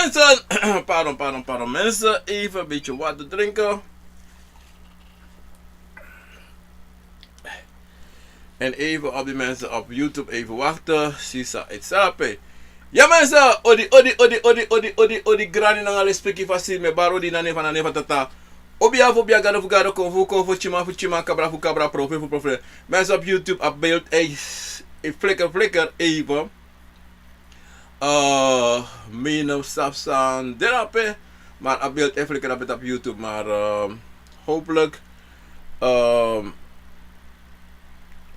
mensen, pardon mensen, even een beetje water drinken. En even op die mensen op YouTube even wachten. Sisa het sape. Ja mensen, odi grani nanga respecti fasi me baro di nane van nane tata. Obia gado fugado konfu chima kabra profe. Mensen op YouTube op beeld flikker even. Mino safsan derape. Maar op beeld flikker op YouTube. Maar hopelijk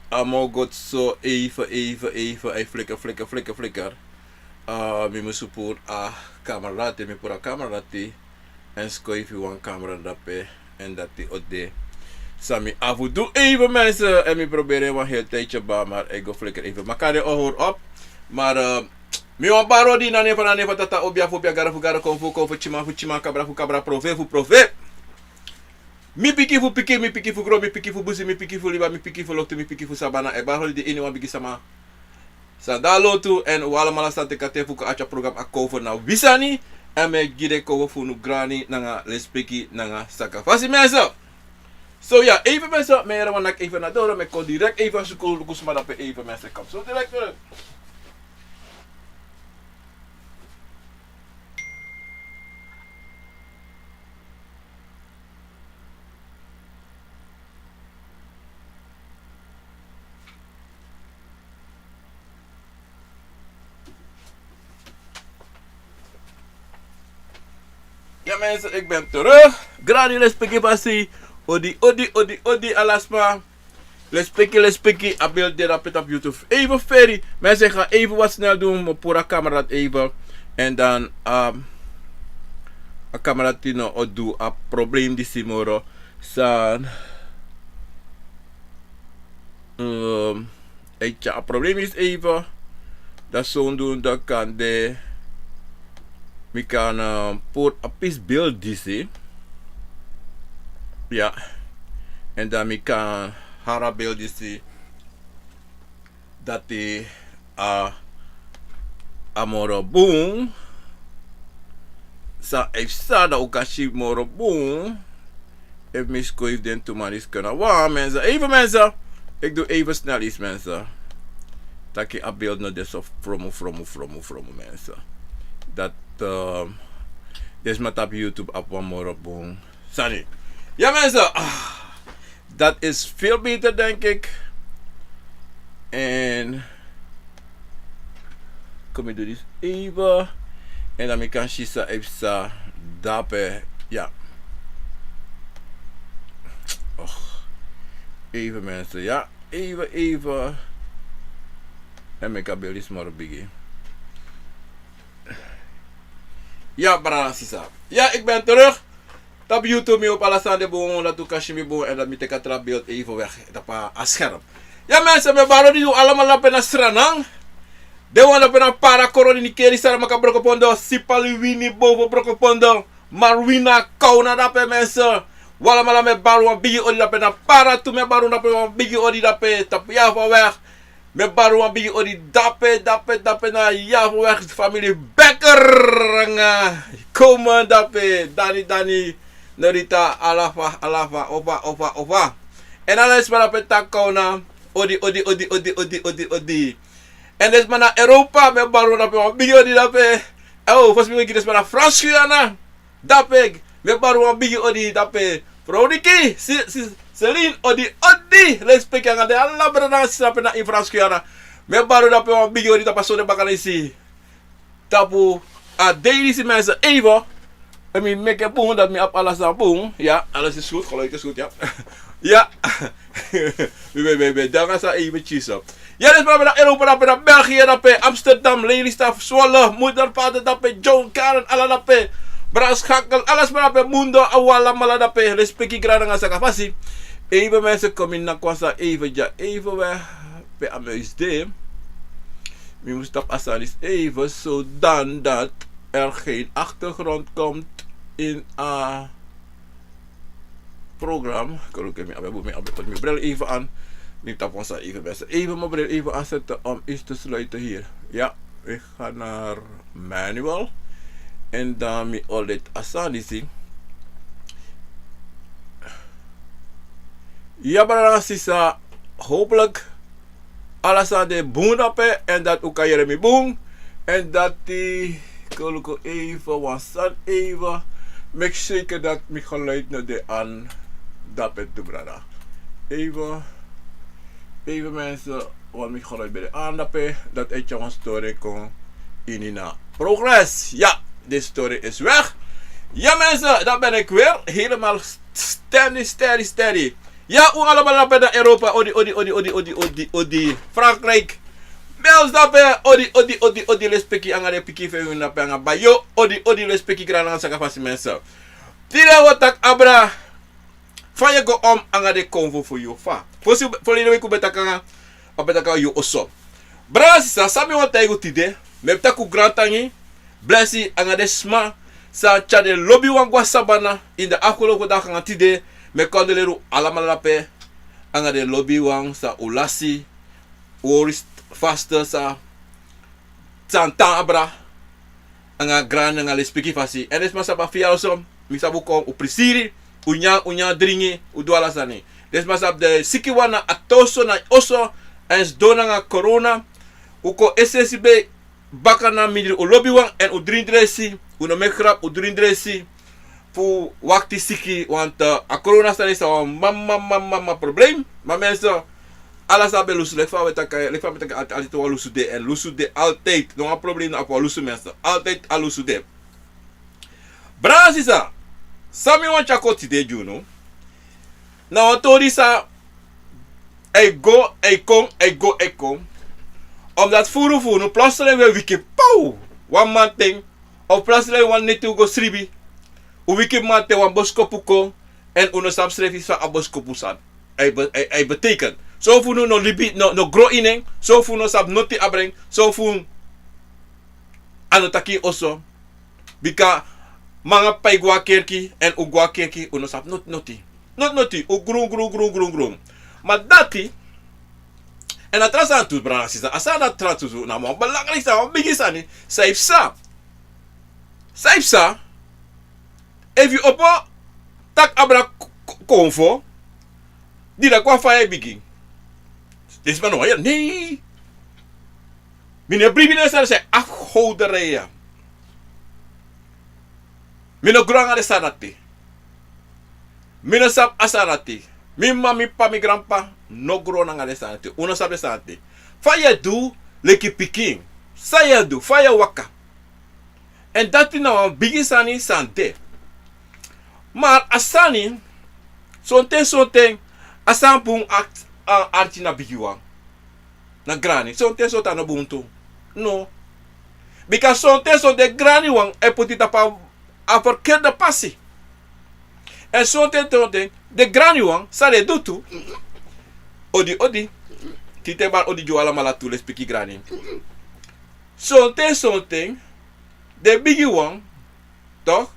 amo god zo even flikker. Mi musupur kamerati mi pura kamerati en skoifi wan camera dape en dat die ode sami afu doe even mensen en mi proberen een heel tijdje ba maar ik go flikker even maar kan je hoor op maar mi wan parodi na nefa tata obia gara konfu chima kabra profe mi piki fu gro mi piki fu busi mi piki fu liba mi piki fu lokte mi piki fu sabana e ba hol di ini wan bigi sama Sandalo tu en wala malasa te kate fuka acha program Akomfo na wisani en me gide kowe funu grani nanga lespeki nanga saka fasi mensen. So ja, even mensen, me wan nak even naar door, me kon direct even sukul lukus maar dat even mensen kom zo direct terug. Ja mensen, ik ben terug. Grani respecti pasi. Odi alasma. Lespeki. Abel de rapet op YouTube. Even ferry. Mensen gaan even wat snel doen. Mijn pura camera even. En dan a camera tino odu a probleem di simoro. San a probleem is even. Dat zo doen dat kan de. We kan put a piece beeld disi. Ja. En dan we kan hara beeld disi. Dat die amoro boom. Sa efsa da okashi moro boom. If misko if den to man is kunnen. Wow mensen. Even mensen. Ik doe even snel iets mensen. Dat ik a beeld no des of promo mensen. Dat is met op YouTube op one more boom. Sorry. Ja mensen, dat is veel beter denk ik. En kom ik doe dit even. En dan kan je even dapen. Ja. Even mensen, ja. Even. En ik heb jullie maar biggie. Ja, brasisa. Ja, ik ben terug. Op YouTube me op Alassane boom, dat doe Kashimi boom en dat met ik het beeld even weg. Dat pa scherp. Ja mensen, me baro die doen allemaal lappen naar stranang. De wan lappen naar para koroni ni keri sara maka brokopondo, sipali wini boven brokopondo, marwina kauna dape mensen. Wala mala me baro wan bigi odi lappen naar para tu me baro lappen wan bigi odi dape tap ja van weg. Me baro wan bigi odi dape na ja van weg familie Becker nga. Komen dape Dani Norita alafa opa. En alles maar dape takona odi. En des maar naar Europa me baro dape wan bigi odi dape. Oh, vast me des maar naar Frans Guyana. Dape me baro wan bigi odi dape. Prodiki Celine odi respect yang ada alla berada siapa na infrastruktur me baru dapat wan bigi odi dapat so de bakalisi tapu a daily si mensen even I mean make boom dat me op alles aan boom ja alles is goed gelukkig is goed ja ja we daar gaan ze eventjes op ja dus maar naar Europa naar België naar Amsterdam Lelystad Zwolle moedervader naar John Karen alla naar Braschakel alles maar naar Mundo awala mala naar respecti grana nga saka fasi. Even mensen komen naar kwasa even ja even weg bij amuisde. We moeten op asanis even zodan dat er geen achtergrond komt in een programma. Ik heb mijn bril even aan. Niet op ons even mensen. Even mijn bril even aanzetten om iets te sluiten hier. Ja, ik ga naar manual. En dan mi olet asan disi. Ja, maar sisa hopelijk alles aan de boen dape en dat ook kan je me boen. En dat die koluko even wasan even. Make zeker dat mi geluid naar de aan dape te brada. Even mensen, want mi geluid bij de aan dape. Dat het je een story kon in progress. Ja, de story is weg. Ja mensen, dat ben ik weer. Helemaal steady. Ja, hoe allemaal naar Europa, odi, Frankrijk. Bels dape, odi, lespeki angare piki fe na panga bayo, odi, lespeki grana saka fasi mensen. Tira watak abra, van je go om angare konvo voor je fa. Voor je week betaka yo oso. Brasisa, sami wanta ego tide, meptaku grantangi, blessi angare sma, sa chade lobi wangwa sabana, in de afgelopen dagen aan tide. Me kondeleru alamalape anga de lobby wang sa ulasi orist faster sa santan abra anga gran anga lespeki fasi en es masa ba fialsom mi sabu kom u prisiri unya dringi u dwala sani des masa de sikiwana atoso na oso ens donanga corona uko SSB bakana midri u lobby wang en u drindresi uno mekrap u drindresi voor wakti siki, want a corona staat is een mama probleem. Maar mensen, alles hebben lusu. Ik van met altijd wel lusu de en lusu de altijd. Nog een probleem op lusu mensen. Altijd al lusu de. Brazisa, sami wan chakoti de juno. Nou tori sa, ik kom. Omdat voeren, plotseling weer wiki pauw. One man thing. Of plotseling one net to go srefi. Uwiki mate wan boskopuko en uno sap srefi sa aboskopusan. Hij betekent. Zo voel no libi no gro ineng. Zo voel no sap noti abreng. Zo voel anotaki oso. Bika manga pai gua kerki en u gua kerki uno sap noti. Not noti. U grung. Maar dati en atras aan toe brasisa. Asa dat tratu zo na mo belangrijk sa bigisani. Saifsa. If you opo tak abra Akomfo, di da kwa fire begin. Dit man no ja nee. Meneer brebi na sa afhoudereya. Mino granga de sanati. Mino sap asarati. Mi mami pa mi grandpa no grona nga de sanati. Uno sap de sanati. Fire do leki piking. Saya do fire waka. En dat nou begin sani sante. Maar asani, sonten, asampung arti na bigiwa. Na grani, sonten na buntu. No. Because sonten de grani wang, e potita pa a verkeerde passie. En sonten de grani wang, sa de dutu. Odi. Tite bar odi jo ala malatu le spiki grani. Sonten, de bigiwa, toch?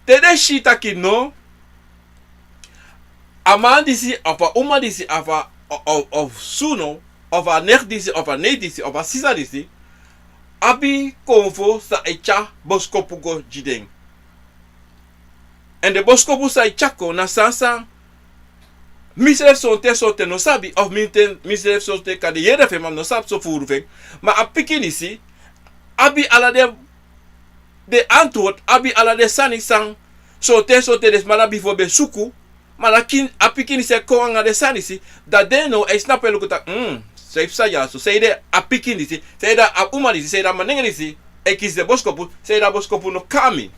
Tede shita ki no aman disi of uma disi of suno of a nek disi of a ne disi of a sisa disi abi konfo sa echa boskopugo jideng. En de boskopu sa echako na sansa misref sonte no sabi of misref sonte ka de yere fe mam no sab so furu fe ma a pikinisi abi ala de antwoord abi ala de sani sang sote des mana bifo be suku malakin apikini se ko anga de sani si da deno e snap elu kuta safe sa ya so say de apikini si say da umani si say da manengeni si e kis de boskopu say da boskopu no kami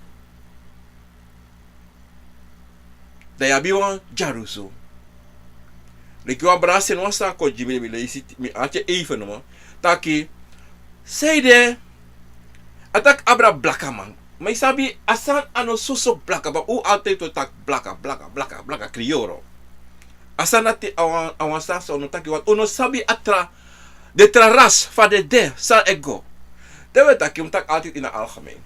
da ya biwa jaruso le ki wa brase no sa ko jimi mi le isi mi ache even no taki say de atak abra blakaman. Maar sabi asan ano suso blaka ba u altijd to tak blaka crioro. Asan ati awan sa no taki wat uno sabi atra de traras fa de sa ego. Dewe taki tak altijd in algemeen.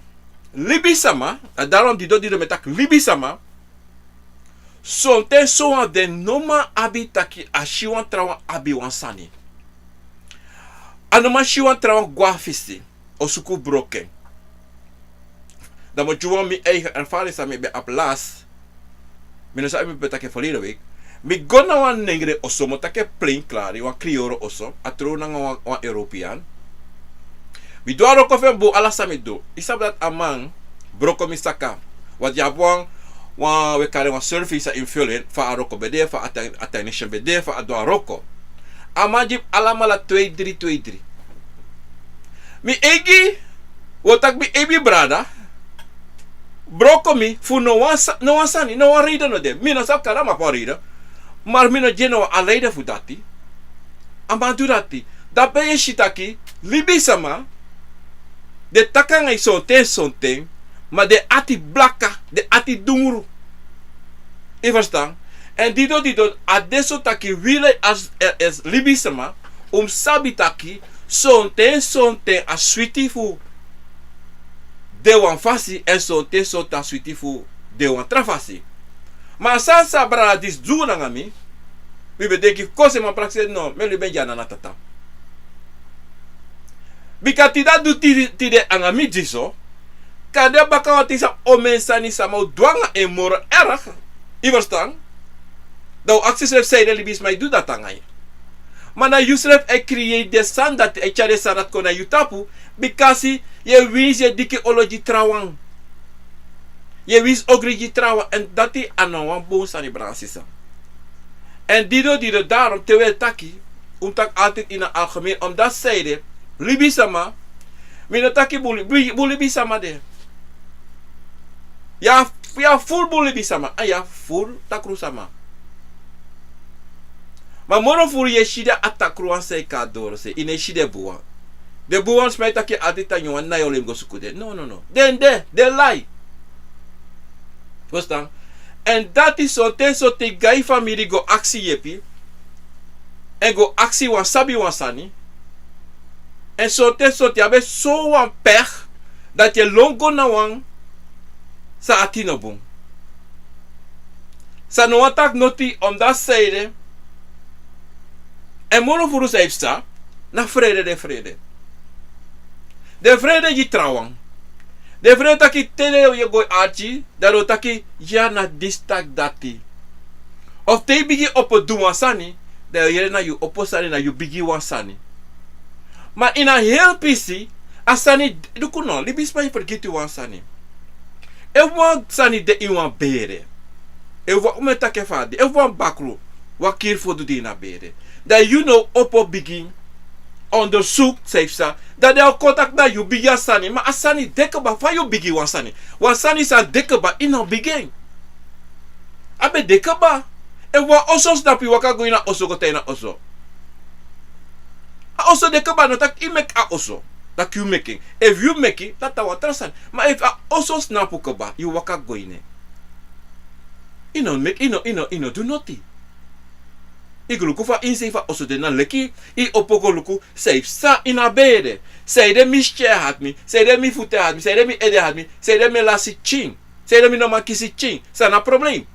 Libi sama, daarom die do metak libi sama. Sonte so de noma abi taki ashiwan trawa abi wansani. Anoma shiwan trawa guafisi osuku broken. Dan moet je mijn eigen ervaring zijn met op laatst. Mijn zou ik betake vorige week. Mi gonna wan negre osso, mo take plain klari, wan krioro osso, atro nanga wan European. Mi do aro kofe bo ala sami do. Isab dat amang broko mi saka. Wat ya wan we kare wan surface sa invullen fa aroko bede fa attention bede fa ado aroko. Amajib alamala 2323. Mi egi wotak mi ebi brada. Broko mi fu no wan sani no wan rida no de. Mi no sab kara ma pa rida. Maar mi no jeno aleida fu dati. Amantu dati. Da ben je shitaki libi sama. De takang ay sonten, maar de ati blaka, de ati dunguru. Je verstaan? En dido, adesso taki wile as libisama, sabi taki, sonten as sweetie fu de wan fasi, en sonten as sweetie fu de wan trafasi. Maar sa bra dis du nangami, we bedeki kose man praxe no, me libe Nana Tata. Bikati da du tide angami jiso, kade bakawati sa omensani sa mau dwanga emor erg. Je verstaan? Dat access zei de libis mij doet dat aan je. Maar na Yusref creëert de san dat hij chare sarat kona tapu, because je wins je dikke ologi trouwang. Je wins ogrigi trouwang en dat hij aan boos aan die bransisa. En dido daarom terwijl taki, tak altijd in het algemeen, omdat zij de Libi sama, minataki bulibi sama de. Ya full bulibi sama, ya full takru sama. Maar moro full ye shida atakru an se kadoro se ine shide buwan. De buwan smijt taki adita nyon na yolim go sukude. No. De lie. Verstaan? En dat is zo ten so te gai family go aksi yepi. En go aksi wan sabi wan sani. En so je hebt zo een pech dat je longo na wang sa atino boom. Sa no attack noti om dat zijde. En mono furu sa na vrede. De vrede je trouwang. De vrede taki tele je go achi, daro taki ja na distak dati. Of te bigi opo duwansani, da je na you opposani na you bigi wansani. Maar in een heel pisi, asani dukuno, libis pa forget you wan sani. E wan sani de iwan bere. E wan umetake fadi, e wan bakru, wakir fodu di na bere. Dat you know opo begin onderzoek, zeg ze, dat de contact na you bigi asani, maar asani dekeba fa you bigi wan sani. Wan sani sa dekeba in een begin. Abe dekeba. E wan oso snapi waka go ina oso gote na oso. Also de kabano tak I make a also that you making. If you make it, that our trasan. Maar if a also snap kaba, you waka goine. Make do noti. Igluku fa insefa also de na leki. I opoko luku safe sa ina bede. Say de mi share had me. Say de mi fute had me. Say de mi ede had me. Say de mi lasi ching. Say de mi no ma kisi ching. Sa na probleem.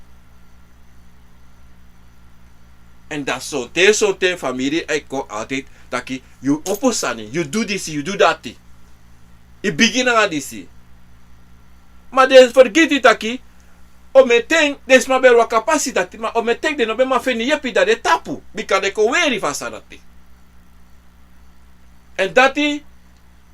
En dat zo te familie eko altijd taki you opposani, you do this, you do that. I begin aan this. Maar de forget it taki o meteen des ma berwa capacitati ma o meteen de no be ma feni yepi da de tapu bika de ko weri fasanati. En dati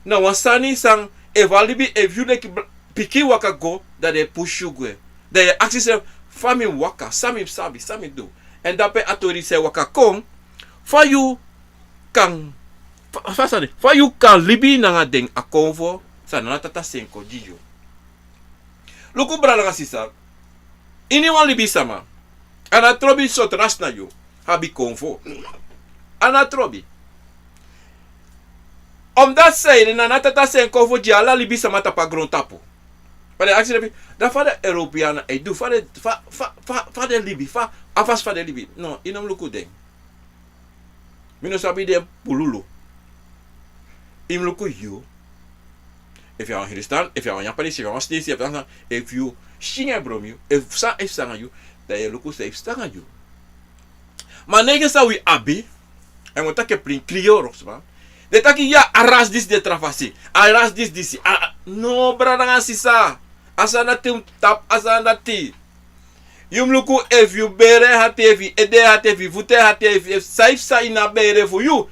na wasani sang evalibi evuleki piki waka go da de push you go. Da je access fami waka sami sabi sami do. En daarbij atori se waka kom fa you kang fa you kan libi nanga ding Akomfo sa Nana Tata senko jijo. Luku brada nga sisa. Ini wan libi sama. Ana trobi sot ras na you. Habi Akomfo. Ana trobi. Omdat zij Nana Tata senko fo jala libi sama tapa gron tapu. Pada accident da fa de Europeana e do fa de Libi fa afas fa de Libi. No, inom luku ding. Mino sabi de pululu. Im luku you. If you are Christian, if you are Japanese, if you are Stacey, if you shinga brom you, if sanga you, da je luku safe sanga you. Maar nege sa we abi en we take print klioros man. De taki ya arras dis de trafasi. Arras dis. No brada nga sisa. Asana tap asana. Yum luku if you bere hatevi, ede hatevi, vute hatevi, saif sa ina bere voor you.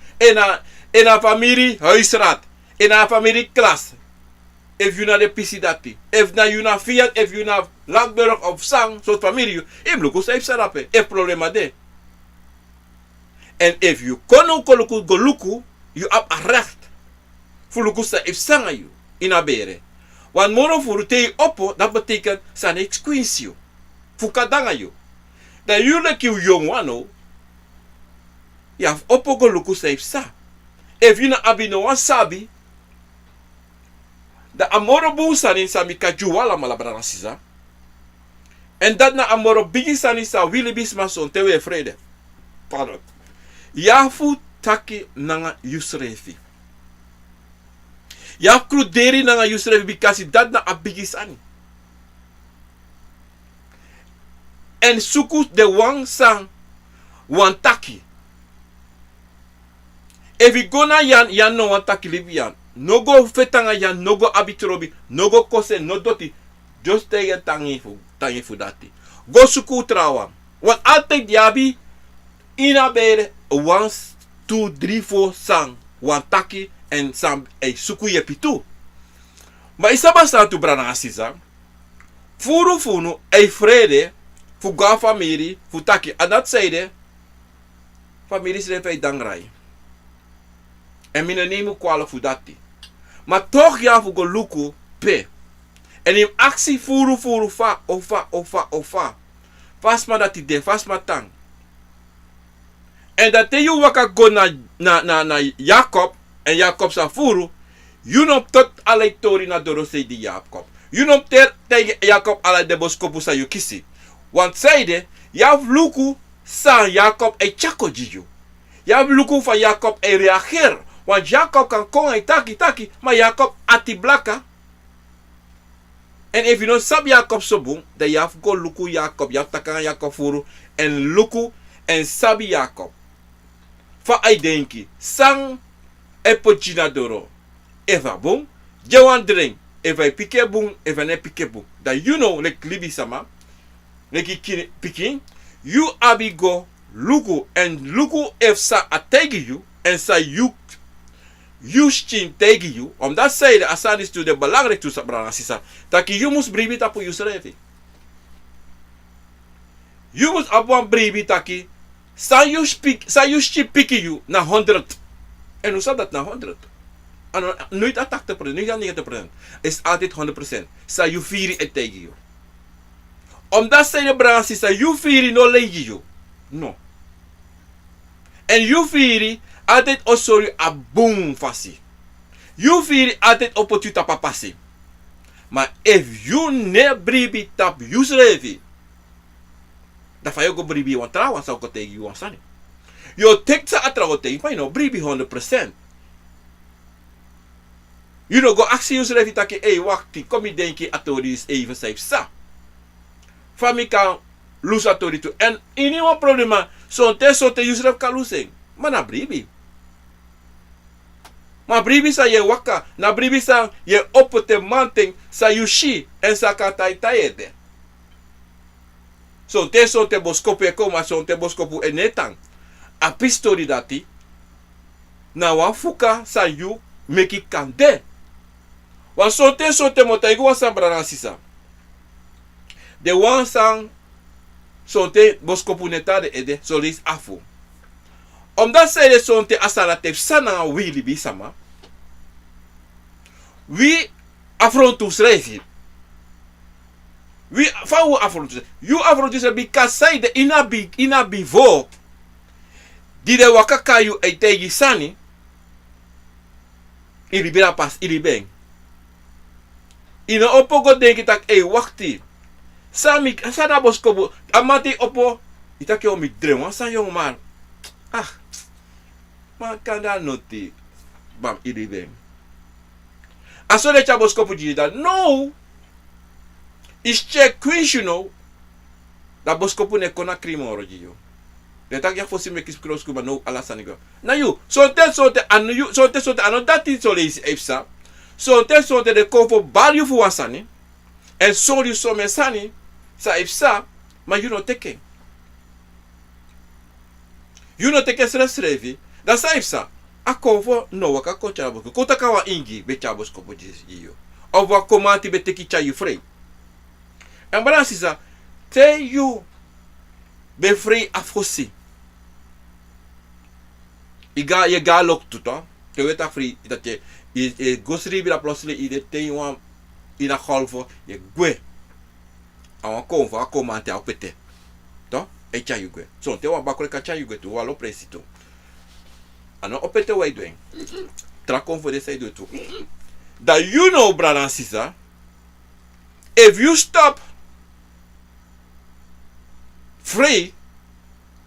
Ena familie huisraad. Ena familie klas. If you na de pisi dati. If na you na Vyent, if you na Landburg of Sang, soort familie. Im luku saif sarape. If problema de. En if you kono koluku goluku, you have a recht. Voor luku saif sanga you. Ina bere. Want moro voor te oppo, dat betekent sa ne squeeze you. Fukadanga you. Dan you like you young one, you have oppo goluku saif sa. If you na abino wasabi, da amoro busani sa mika juwala malabra sisa. En dat na amoro bigisani sa wili bisma son tewe vrede. Pardon. Yafu taki nanga srefi. Yaf kruderi nanga srefi because dat na abigisani. En suku de wang sang wan taki. If you go na yan no wan taki libi yan. No go fetanga yan, no go abitrobi, no go kose, no doti. Just take a tangi fu dati. Go suku trawan. Want altijd yabi ina bere 1, 2, 3, 4 sang wan taki en sam e suku ye pitu. Maar isaba sa tu brana asisa. Furu funu e vrede fu ga family fu taki. En dat zeide familie srefi dangrai. En mine nemu kwala fu dati. Maar toch ja fu go luku pe. En in actie furu fa ofa. Fast ma dati de, fast ma tang. En dat te you waka go na Jacob. En Jacob sa furu. You no tot alai tori na dorose di Jacob. You no tegen Jacob alai de boskopu sa you kisi. Want zeide, ja luku sa Jacob e chako jiju. Ja luku van Jacob e reageer. Want Jacob kan kon en taki, maar Jacob ati blaka. En if you know sab Jacob sobung, dan you have go luku Jacob, you have takan Jacob furu, en luku en sabi Jacob. Fa ai denki, sang epojina doro. Eva bung, jawan drink, eva pike bung, eva ne pike bung. Dan you know, like Libi sama, like pikin, you abi go luku, en luku if sa ategi you, en sa you shin tegen you, omdat zij de asan is to de belangrijk to sabrana sisa, dat je moet brebi tapu you srefi. You moet abwan brebi taki, sa you piki you na 100. En hoe staat dat na 100? En nooit 80%, nooit 90%. Is altijd 100%. Sa you firi et tegen you. Omdat zij de brana sisa, you firi no legi you. No. En you firi altijd osori a boom fasi. You feel altijd opportunity papasi. Maar if you ne brebi tap you srefi, dan fa yo go brebi wan trawa sa ko tegen you wan sani. Yo tek sa atrawa tegen, maar no brebi 100%. You no go aksi you srefi taki, hey wakti, kom je denki atori is even safe sa. Fami kan lose atori tu. En ini wan problema, so te you srefi kan losing. Maar na brebi. Maar brebi sa ye waka, na brebi sa ye opote manting sa yushi en sa katai taede. So te boskopu e koma, so te boskopu e netang. A pistori dati, na wafuka sa yu meki kande. Wan so te mota igu wasan brana sisa. De wan sang, so te boskopu netade ede, so lis afu. Omdat zij de zo'n te asalateef sana wili bisama. We afrontu srefi. We fawu afrontu. You afrontu srefi because zij de inabi vo. Die de wakaka you eitegi sani. Ilibira pas ilibeng. Ina opo go denki tak wakti. Sami sana boskobu amati opo itake omi drewan san yong man. Ah. Maar kan dat noti bam ilibeng. Aso de chaboskopu jida. No. Is check queen you know. Da boskopu ne kona krimoro jiyo. De tak ya fosi me kiskrosku ba no alasanigo. Na you. So te anu you. So te anu dati so leisi efsa. So te de kofo value fu wasani. En so you so me sani, sa if sa, maar you no teken. You no teken srefi, dan sa if sa. Akomfo no waka kocha bosko. Kota kawa ingi be chabosko po jiyo. Of wa komati be teki cha you free. En bala sisa, te you be free afrosi. Ye ga lok tuto. Te weta free dat je gosri bi la plosle ide te wan ina golfo ye gwe. Awan konfo akomante apete. To? E cha you gwe. So te wan bakore ka cha you gwe tu walo presito. Ano opete way doing. Trakon for the side do too. That you know, brother and sister, if you stop free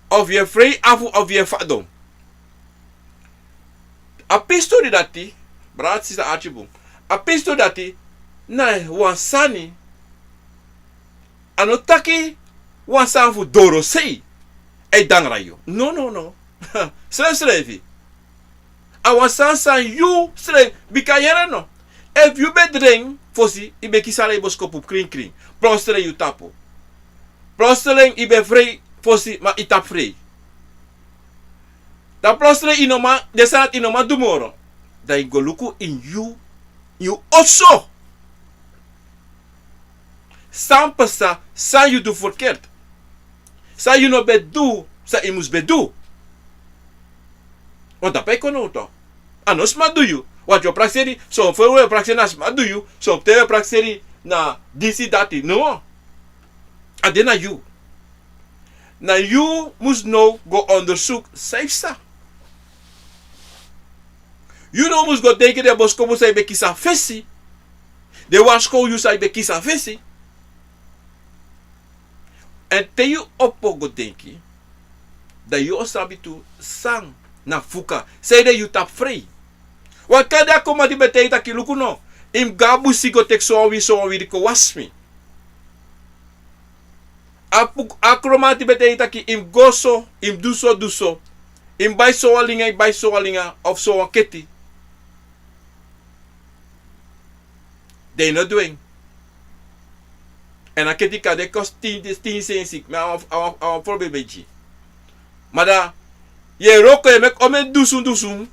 of your free of your fadom. A pisto di dati, brother and sister Archibald, a pisto dati na wansani anotaki wansanfu doro sei e dangrayo. No. Srefi. Awan sansan you sre bikayere no. If you be drink fosi ibe kisare boskopu kring. Prostere you tapu. Prostere ibe free fosi ma itap free. Da prostere inoma desanat inoma dumoro. Da igoluku in you also. Sans pesa sa you do verkeerd. Sa you no bedu, sa imus bedu. Want dat pekono to. Anos ma do you. Wat je prakseri, so voor we prakseri nas ma do you. So te prakseri na disi dati. No. Adena you. Na you must know go onderzoek safe sa. You know must go denken de bosko must say be kisa fesi. De wasko you say be kisa fesi. En te you oppo go denki. Dat you osabi tu sang na fuka. Say that you tap free. Wat kan dat komen die betekent ki luku no. Im gabu sigo tek so wi ko wasmi. Akroma die betekent ki im goso, im duso. Im bai so alinga of so keti. They not doing. En a keti ka de kost 10 cents. Maar aan voorbeeld beetje. Maar da ye roko ye mek omen dusun.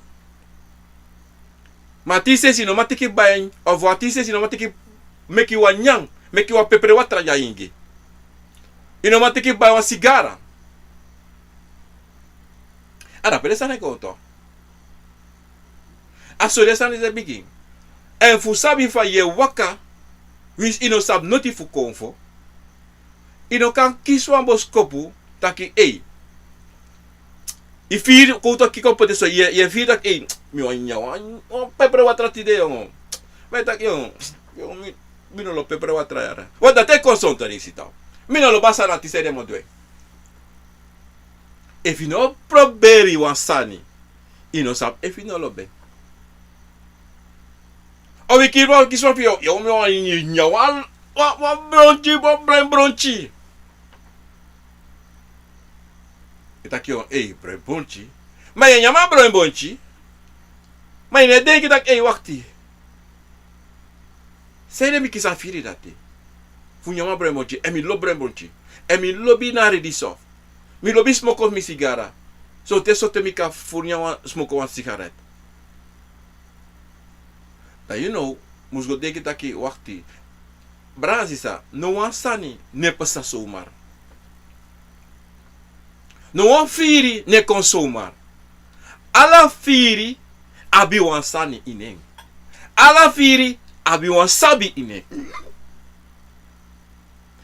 Ma ti se si no matiki bain of what ti se si no matiki make you nyang, make you pepere watra ya ingi. Ino matiki bain wa sigara. Ada pele sana ko to. Aso de sana is the begin. En fu sabi fa ye waka wis ino sab noti fu konfo. Ino kan kiswa boskopu taki Ifir kouta kiko pote so ye fir tak mi o pepere watra ti de yo. Vai tak yo mi no lo pepere watra yara. Wada te consonta ni sita. Mi no lo basa na ti sede mo dwe. If you no proberi wan sani, ino sap if you no lo be. O vi kirwa kiswa pi yo mi o nyawan wa bronchi. Itakio bronchi. Maar je nyama bronchi. Maar je denk dat wakti. Sei de mi kisa firi dati. Fu nyama bronchi, mi lo bronchi. Mi lobi na rediso. Mi lobi smoko mi sigara. So te sote mi ka fu nyama smoko wan cigarette. Dat you know, musgo denk dat wakti. Brazisa, no wan sani ne pasa somar. No wan firi ne consomar. Ala firi abi wan sani inen. Ala firi abi wan sabi inen.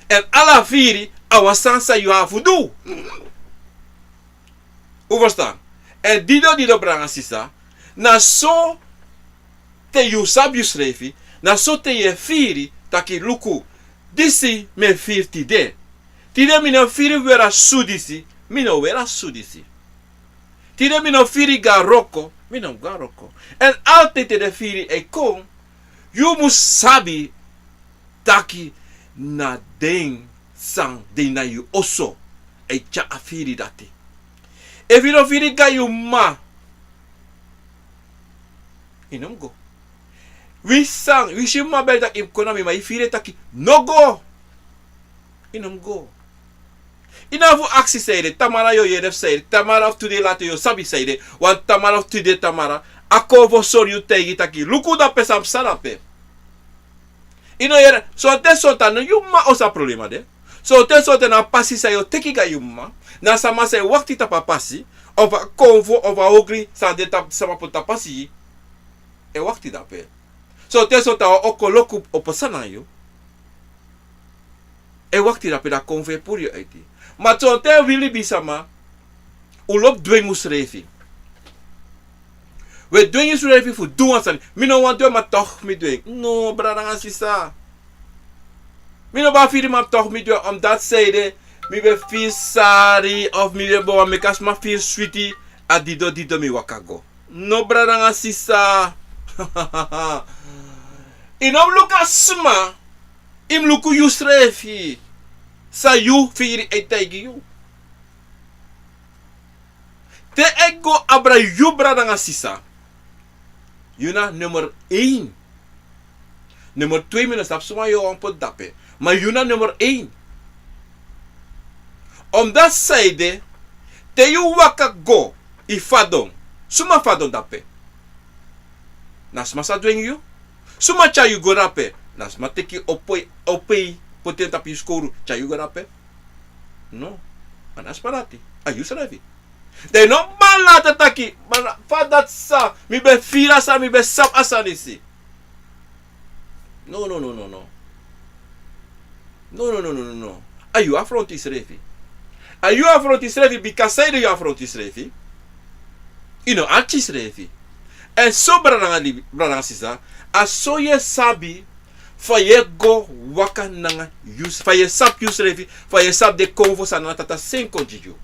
En ala firi awan sansa you have to do. Overstaan. En dido branga sisa. Na so te you sabi srefi. Na so te ye firi taki luku. Disi me firti de. Tide mina firi vera sudisi. Mino wera sudisi. Tide mino firi garoko. Mino garoko. En altijd de firi e kom. You must sabi. Taki na den sang de na you also. E cha afiri dati. If you no firi ga you ma. Inom go. We sang, we shi mabel tak im konami ma ifire taki no go. Inom go. Inavu aksi sayde, Tamara yo yedef sayde, Tamara of today later yo sabi sayde, wan Tamara of today Tamara, Akomfo sorry you tegi taki, luku da pesam sanape. Ino yere, so te sota no yuma osa problema de. So te sota na pasi sa yo teki ga yuma, na sama say wakti tapa pasi, of Akomfo of ogri sa de tap sama puta pasi, e wakti da pe. So te sota oko loku oposana yo, e wakti da pe da konve puri iti. Maar zo'n tijd wil je sama, ulop dwingen srefi. We dwingen srefi voor doen aan. Mi no want maar toch mi dwing. No, brada sisa. Mi no ba firi maar toch mi dwing omdat zeide mi be feel sorry of mi be bo me kas ma feel sweetie adido dido mi wakago. No brada sisa. Inom luka sma. Im luku yusrefi. Sa you firi etegi you. Te ego abra you brada nga sisa. Yuna nummer 1. Nummer 2 minus tap suma yo on pot dape. Maar yuna nummer 1. Omdat zijde te you waka go i fadon. Suma fadon dape. Nasma sa dweng you. Suma cha you go dape. Nasma teki opei poten tapi skoru cha you go dape. No. Anas parati. Ayu srefi. De no malata taki. Fadat sa. Mi be fira sa. Mi be sap asa nisi. No. No. Ayu affronti srefi. Ayu affronti srefi because say you affronti srefi. You know, anti srefi. En so branga sisa. Aso ye sabi. Fa ye go waka nanga use. Fa ye sap use srefi. Fa ye sap de konvo sa Nana Tata senko jiju.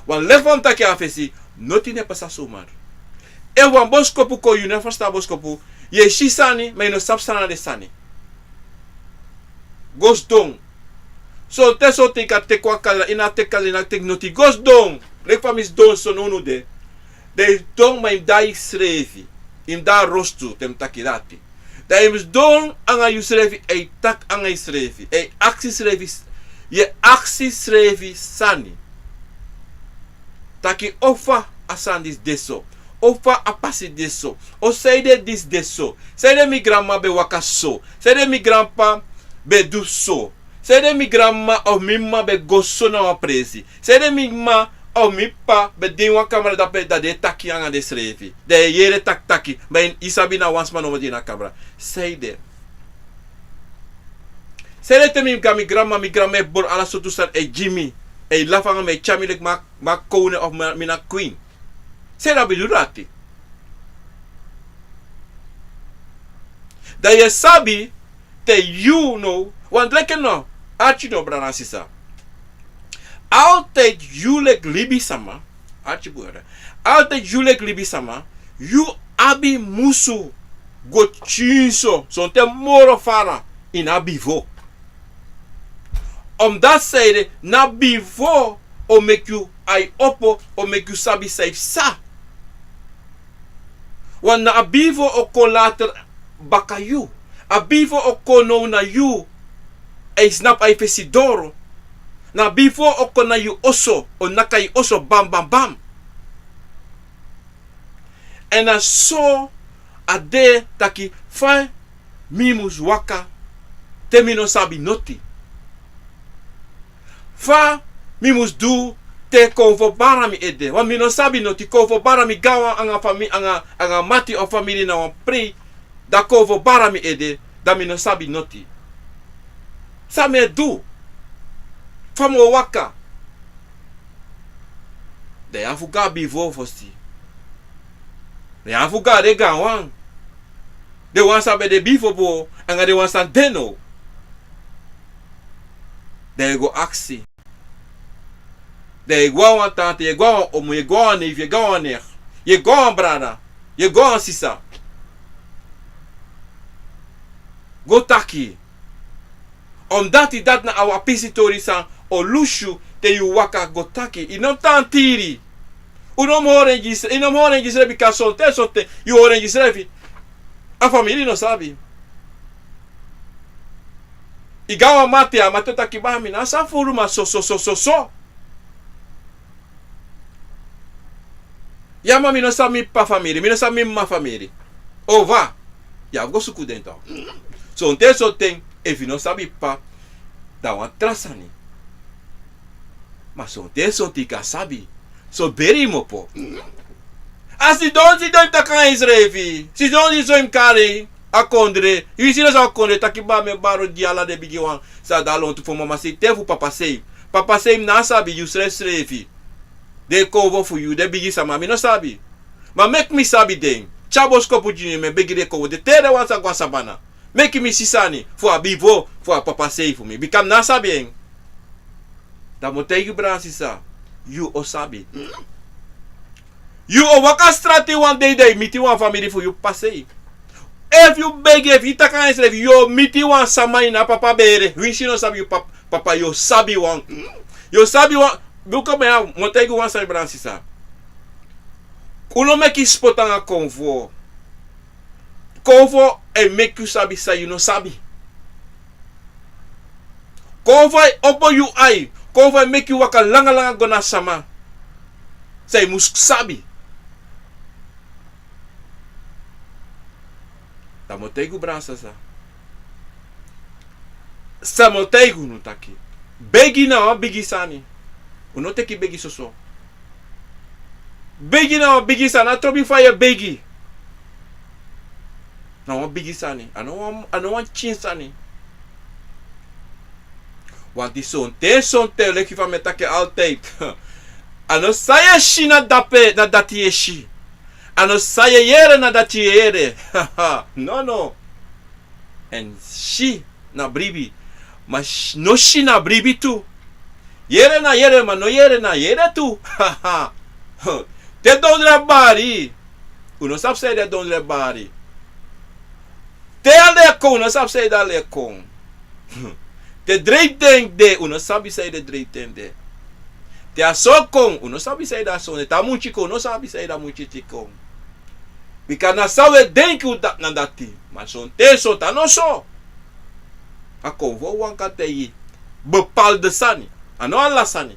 Wan lefam taki afesi, noti ne pasa sumar. E wan boskopu ko yu ne fasta boskopu, ye shisani, me no sapsana de sani. Gos dong. So te so te ka te kwa kala, ina te kala, ina te noti. Gos dong. Lek fam is dong so nonu de. De dong ma im da srefi. Im da rostu, tem takirati. Da im dong anga yu srefi, e tak anga srefi. E aksi srefi, ye aksi srefi sani. Taki ofa asandis deso. Ofa apasi deso. O seide dis deso. Seide mi grandma be waka so. Seide mi grandpa be do so. Seide mi grandma of mimma be goso na wapresi. Seide mi ma of mi pa be dinwa kamera da pe da de taki anga de srefi. De yere tak taki. Ben isabi na wansman over na kamera. Seide. Seide te mi grandma e bor ala sotu san e Jimmy. E lafanga me chamilek ma kone of mina queen. Sera bidurati. Da ye sabi te you know. Want leke no. Archie no brana sisa. Altijd you lek libi sama. Archie buere. Altijd you lek libi sama. You abi musu. Go chinso. Son te moro fara. In abivo. Omdat zeide, na before o make you ai opo o make you sabi safe sa. Want na abivo o ko later baka you. Abivo o ko no na you. Ay snap ay fesidoro. Na before o ko na you oso o nakay oso bam bam bam. En na so ade taki fa mimus waka temino sabi noti. Fa mi mus du te konfo bara mi ede. Wan mi no sabi no ti konfo bara mi gawa anga mati o family na wan pre. Da konfo bara mi ede. Da mi no sabi no ti. Sa me du. Fa mo waka. De afuga bivo fosti. De afuga de gawan. De wan sabe de bifo bo. Anga de wan san deno. De go aksi. De go an tante, ye go an omo, ye go an neef, ye go an neer. Ye go an brada. Ye go an sisa. Go taki. Omdat hij dat na awa pisitori san o lushu te yu waka go taki. Inom tantiri. Unom horen gisrefi. Inom horen gisrefi ka sonte sonte. Yu horen gisrefi. A família não sabe. Igual a mate tá aqui barra mina, essa forma só. E a mami não sabe para família, não sabe mesmo a família. Ou vá, e a gosto com dentro. Só tem, e não sabe para dar uma traça ali. Mas só tem que sabe, só berimo pô. Se don't tá com srefi, se don't so imkare. Akondre, e se nós akondre, tá que ba me baro de ala de bigi wan, sa da lon tu foma mas tevu papasei não sabe you srefi. De covo for you, de bigi sama me não sabe. Mas make me sabe den. Chabos copo de me bigi de covo de tere wan sa guasabana. Make me sisani, for a bivo, for a papasei for me. Become na sabe hein. Da motei bransi sa. You o sabe. You o waka strati one day miti one family for you passei. If you beg, if you take an slave, you meet you one samai na papa bere. We she no sabi you papa you sabi one. You sabi one. Buka me a montei one sabi branci sa. Uno make you spot an Akomfo. Akomfo e make you sabi sa you no sabi. Akomfo open you eye. Akomfo make you waka langa gona sama. Say musk sabi. Tamoteigo braça sa. Samoteigo não tá aqui. Begi não, begi sani. O não tem que begi soso. Begi não, begi sani. Trobi fire begi. Não, begi sani. I don't want chin sani. Want die son te leki van metake altijd. Ano saya shi na dape na dati eshi. Ano saya yere na dati yere. No. En shi na brebi. Mas no shi na brebi tu. Yere na yere, mas no yere na yere tu. Te dondre bari. Uno sabe sair de dondre bari. Te alekon, uno sabe sair de alekon. Te dreiteng de, uno sabe sair de dreiteng de. Te asokon, uno sabe sair da son. Te amunchiko, uno sabe sair da munchitikon. Because na sabe denk u dat na dati. Maar son te so ta no so. Akomfo wankate yi. Bepaalde sani. Ano alla sani.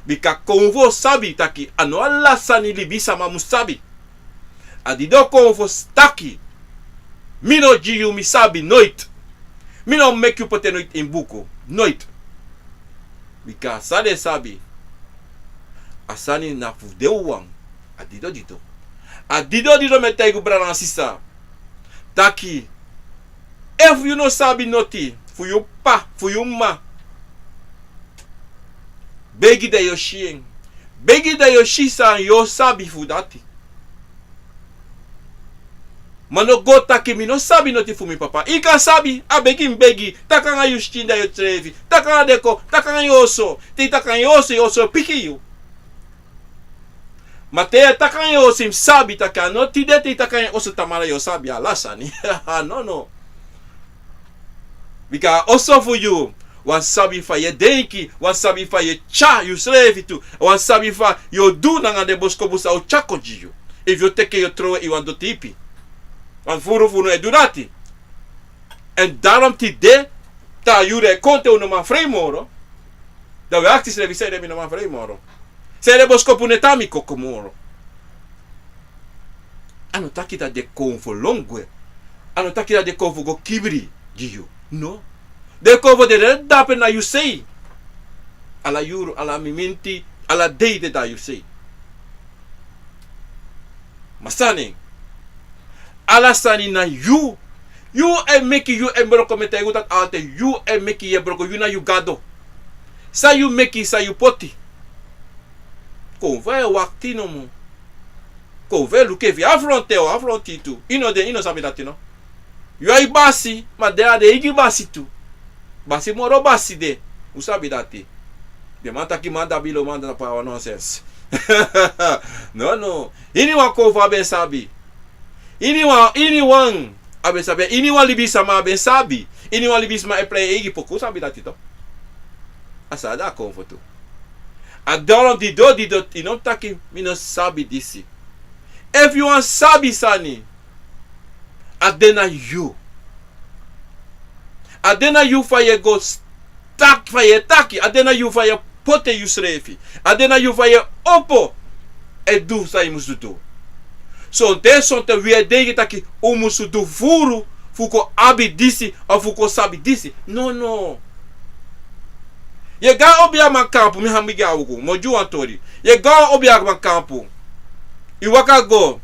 Because Akomfo sabi taki. Ano alla sani libi sama musabi. Adido Akomfo staki. Mino jiyu mi sabi nooit. Mino make you pote nooit in buko. Nooit. Because sade sabi. Asani na fudeu wang. Adido dito. Adido metego brana sisa. Taki. If you no sabi noti. For you pa. For you ma. Begi de yoshien. Begi de yoshisa yo sabi fudati. Mano go taki mi no sabi noti fu mi papa. Ika sabi. A begi. Takanga yushinda yo trevi. Takanga deko. Takanga yoso. Te takanga yoso piki you. Matea takan yo sim sabi takan no tidete takan oso tamara yo sabi alasani. No. Because also for you wan sabi fa ye denki, wan sabi fa ye cha you srefi tu, wan sabi fa yo do nanga de bosko busa o chako jiyo. If you take your throw you want to tipi. Wan furu e durati. En daarom tide ta jure konte uno ma fremoro. Da we acti srefi sei de mi no ma fremoro. Se le bosko punetami kokomoro. Ano takita de konfo longwe. Ano takita de konfo go kibri giyu. No. De konfo de dape na you say. Ala yuru, ala miminti, ala deide da you say. Masani. Ala sani na you. You e meki you e broko metegu dat alte. You e meki ye broko you na you gado. Sa you meki sa you poti. Konfo e wakti no mo. Konfo e luke vi afronti tu. Ino sabi dati no. You ai basi, ma de ade igi basi tu. Basi moro basi de. U sabi dati. De manta ki manda bilo manda na pa nonsense. No. Ini wa konfo aben sabi. Ini wan aben sabi. Ini wan libi sama aben sabi. Ini wan libi sama e play igi poku sabi dati to. Asada konfo tu. Adoram dido, não taki, mi não sabe disse. If you want sabi sani, Adena you. Adena you fa je go stak fa je taki. Adena you fa je pote you srefi. Adena you fa je opo. E do sa je musu do. So de son te wie degi taki o musu do furu. Fuko abi disi of fuko sabi disi. No no. Ye ga obia man kampu mi hamiga ugo. Moju antori. Ye ga obia man kampu. Iwaka go.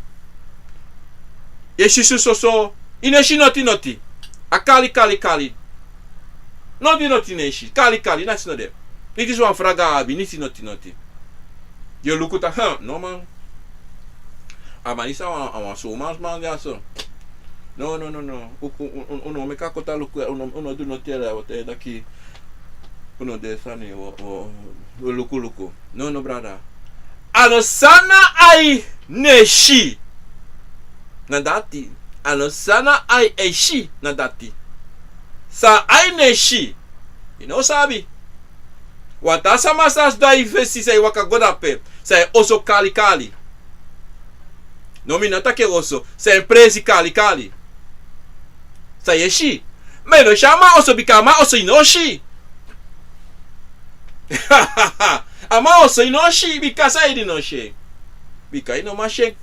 Ye shisu soso. Ineshi noti. Akali kali. Noti neshi. Kali. That's not them. It is one fraga abi. Niti noti. You look at her. No man. Amanisa awan so man ya so. No. Uno me kakota luku. Uno do not tell what daki. Uno de sani o luku. No brother. Ano sana ai neshi. Nadati. Ano sana ai eshi nadati. Sa ai neshi. You know sabi. Wata sama sas dai vesi say waka godape. Say oso kali. No mi natake oso. Say presi kali. Say eshi. Meno shama oso bikama oso inoshi. Ama oso inoshi because I didn't know she. Because no mashe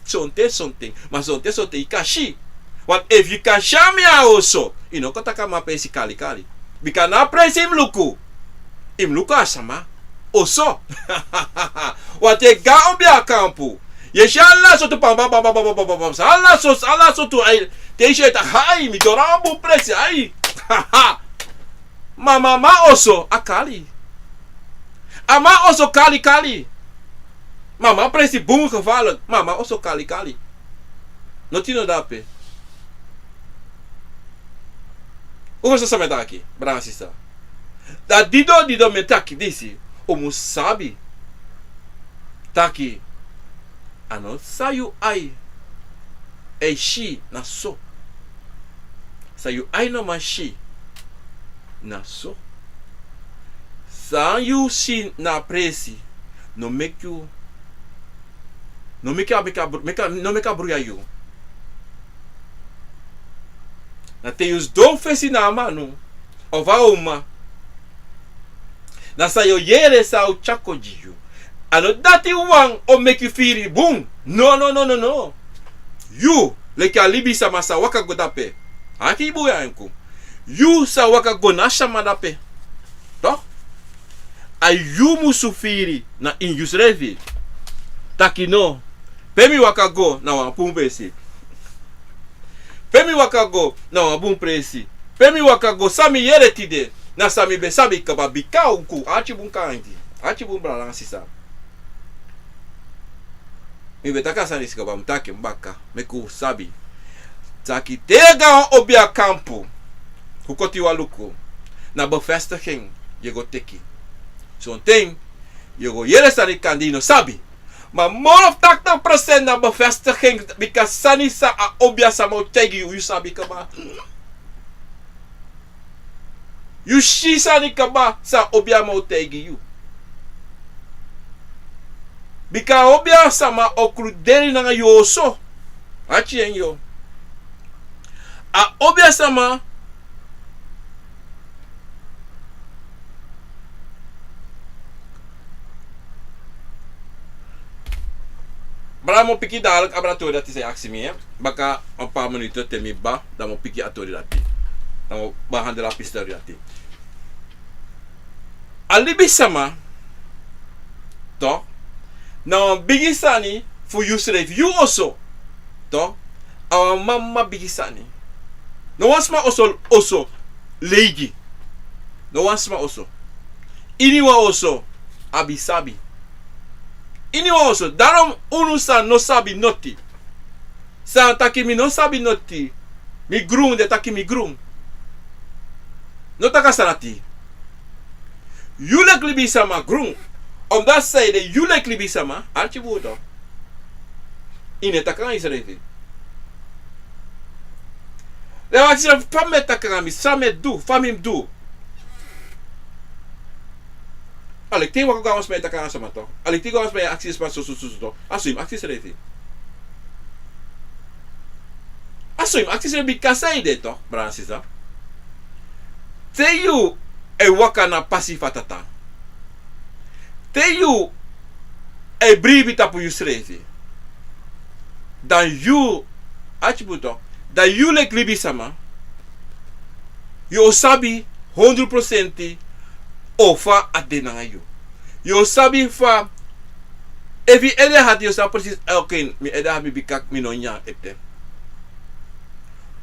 something. Ma sonte ikashi. What if you can shamia also? You know kotaka ma presi kali. Because na presi imluku. Imluku asama. Oso. What e ga obia kampu. Ye shala so to pamba. Allah so to ai. Te sheta hai mi dorambu presi ai. Mama oso akali. Ama oso kali. Mama presi boom gevallen. Mama oso kali. Notino dape. Hoe is dat aqui? Brancista. Da dido metaki disi. Omu sabi. Taki. Ano sayu ai. Eishi na so. Sayu ai no mashi. Na so. Sayu shi na presi. No make you. No make bruya you. Na te us don fesi na manu. Ova uma. Na sayo yere sa o chako jiyu. Ano dati wang o make you feel boom. No. You like a libi sa masa waka godape. Aki ibu ya enku. You sa waka gonasha madape. To? Ayu musufiri na injusrefi. Taki no. Pemi waka go na wapumbesi. Pemi waka go na wabun presi. Pemi waka go sami yere tide. Na sami besabi kababika uku. Achibun kanji. Achibun brala sisa. Mi betaka sani sikaba mtake mbaka. Meku sabi. Taki tega obia kampu. Hukoti waluku. Na bevestiging. Je go teki. Zo'n ding. Je go yere sani kandino sabi. Maar more of 80% na bevestiging. Because sani sa a obia sa mo tegi you sabi kaba. You shi sani kaba sa obia mo tegi you. Bika obia sama okruderi nanga yoso. Achi en yo. A obia sama Bra mo piki dadelijk abratori dat is actie mee. Baka een paar minuten temi ba. Dan mo piki atori dat. Dan mo behandelen la piste dat. Libi sama. To. Nou bigi sani for you srefi. You also. To. Our mama bigi sani. No one sma also legi. No one sma also. Iniwa also abisabi. Iniwa also. Daarom unusa no sabi noti. Sa taki mi no sabi noti. Mi groom de taki mi groom. No taka sanati. You like libi sama groom. Omdat zij de you like libi sama. Archie woord. Ine taka is refi. Le wat je van met taka mi samet do. Famim do. Alek te wako gawas met taka sama to. Alek te gawas met acties pas so to. Asum acties refi. so im actie bi kasai de toch, Bransisa. Te you e waka na pasi fatata. Te you e brebi tapu you srefi. Dan you attributo. Dan you lek libi sama. You sabi 100% ofa at de nanga you. You sabi fa if you ede had you sa precies okay, mi ede had mi bikak mi no nya ete.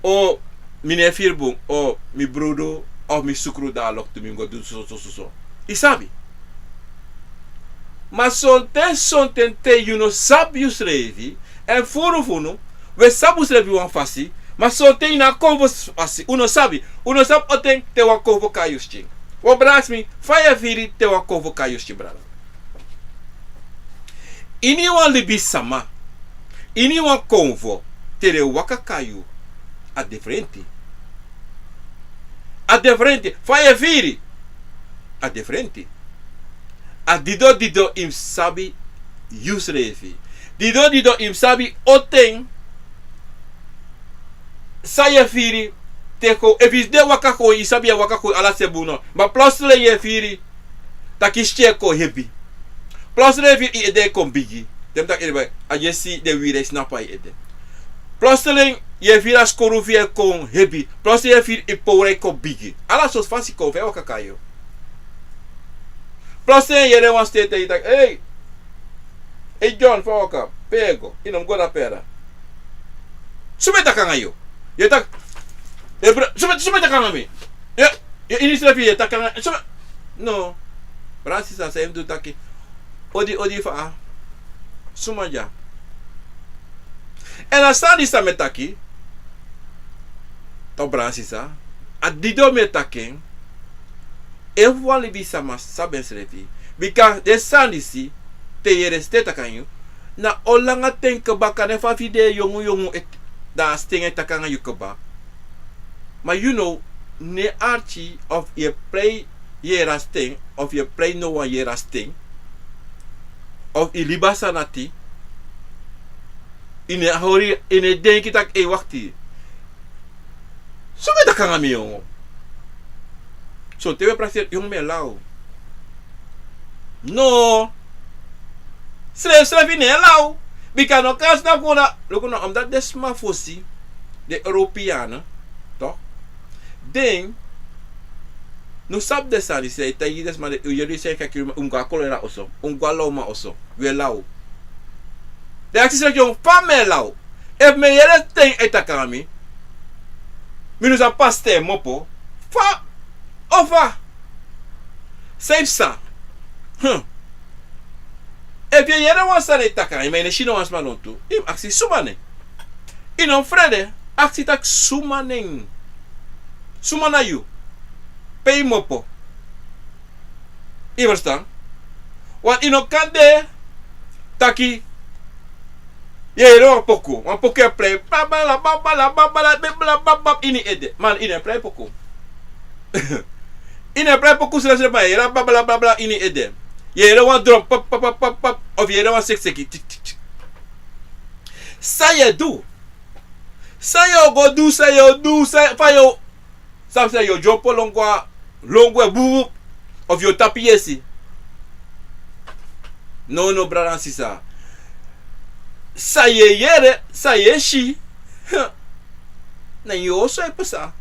O mine firbung o mi brodo of mi sukru da lok to mi go do so. Isabi. Ma sonten te you no sabi you srevi en funu we sabu srevi wan fasi ma sonten na Akomfo fasi uno sabi oten te wan Akomfo kayusching. Wo braaks mi fire viri te wan Akomfo kayusching brada. Ini wan libi sama. Ini wan Akomfo tere waka kayu a differenti. A differenti. Fire viri a differenti. A dido im sabi yusrefi. Dido im sabi oten saya firi teko efis de wakako isabi ya wakako ala sebuno. Ma plosle ye firi takishche ko hebi. Plosle firi i ede kon bigi. Dem tak ede a yesi de wire snapa i ede. Plosle ye firi skoru firi kon hebi. Plosle ye firi i power kon bigi. Ala sos fasi ko ve wakakayo. Plus yere wan state e tak, hey John foka, pego, inom goda pera. Sumeta kanga yo. Ye tak, sumeta kanga mi. Ya ini srefi ye tak kanga, no. Bransisa sa do taki. Odi fa sumaja. En asani sa metaki. To Bransisa, adido metaking. Ewa libi sama saben srefi. Because de sandisi te yere steta kanyu. Na olanga ten keba ne fa fide yongu et da sting takanga yukoba. Maar you know ne archie of je play yera sting of je play no one yera sting. Of je libasa nati. Ine hori ine denki tak e wakti. Sume takanga mi yongu. So te we prazer yung me lau. No. Srefi ne lau. Bika no kas na kuna. Lukuna omdat desma fosi. De Europeanen. Toch? Den. No sab de sani se. Ta yi desma de. Jullie zeggen kijk unga kolera oso. Unga loma oso. We lau. De actie zegt jong. Pa me lau. If me yere ting etakami. Minus a paste mopo. Fa. Ofa. Safe sa. If je yere wan sa ne taka, ima ine shino wan smanon tu, im aksi sumane. Inon frede, aksi tak sumanen. Sumana you. Pay mopo. I verstaan? Want ino kande, taki, ye wan poku. Wan poku ya play, babala, ini ede. Man, ine play poku. Ine play poku sila sila bay, babala, ini ede. Ye don't want drum pop of ye don't want seki tik. Say do. Say go do say fire. Some say your jump longwa boo of your tapiesi. No brother and sister. Say yere, say she. Na you also a pasa.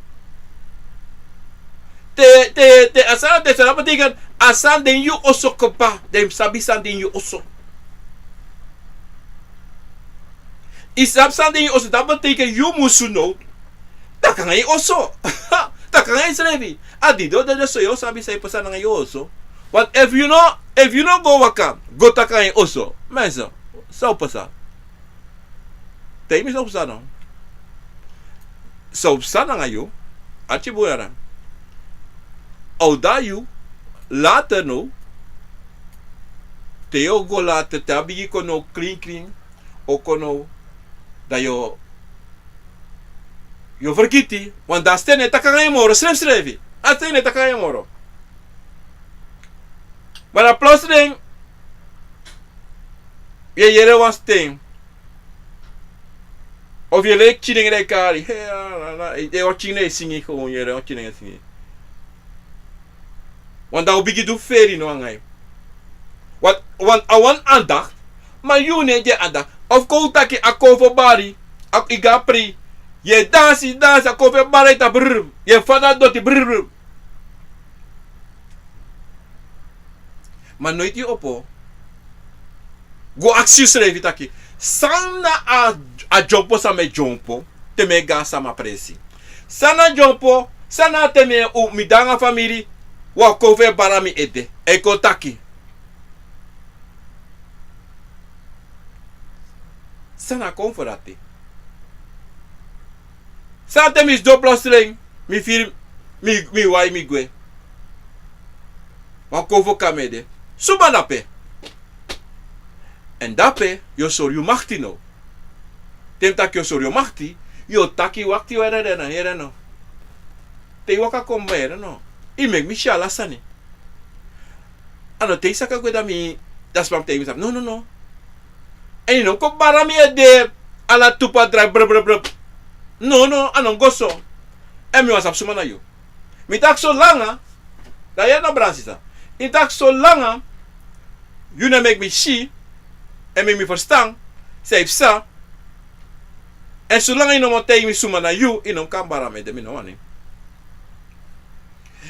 Te asana te sana betekent asan den you also kopa dem sabi san den you also. Isab san den you also dat betekent you mosu no. Dat kan je also. Dat kan je srefi. Adido de so yo sabi say pasa na you also. Want if you know go waka, go ta kan je also. Mensen, so pasa. Te mi so pasa no. So pasa na you. Achi buera. Audayu later no te yo go later te abigi kono clean o kono da yo vergiti want da stene takanga moro srefi atene takanga moro maar a plotseling je yere was sting Of je leek chilling de kari. Je wat chilling singi gewoon je wat chilling singi. Want dan begin je feri no angai. Want awan aandacht, maar you ne je aandacht. Of koutaki akomfo bari, ak igapri. Je dansi akomfo bari ta brr. Je fada doti brr. Maar nooit je opo. Go aksius revi taki. Sana a jompo sa me jompo, te me ga sama presi. Sana jompo, sana te me u midanga family, wa kofe barami ede. Eko taki. Sana comfortate. Sana te mis do plotseling, mi fir, mi wai mi gwe. Wa kofo kamede. Suba dape. En dape, yo sor you machti no. Temtak yo sor yo machti, yo taki wakti wera na here no. Te waka kombe no. I make mi shala sani. Ano te saka kweda mi daspam te mi sap. No. En you know, ko barami ede ala tupa dry brr. No, anon goso. En mi wasap sumana yo. Mi tak so langa, da ya na bransisa. I tak so langa, you na make me see, en make me verstaan, safe sa. En zolang je nog maar tegen me suma na you, je nog kan bara me de mino wani.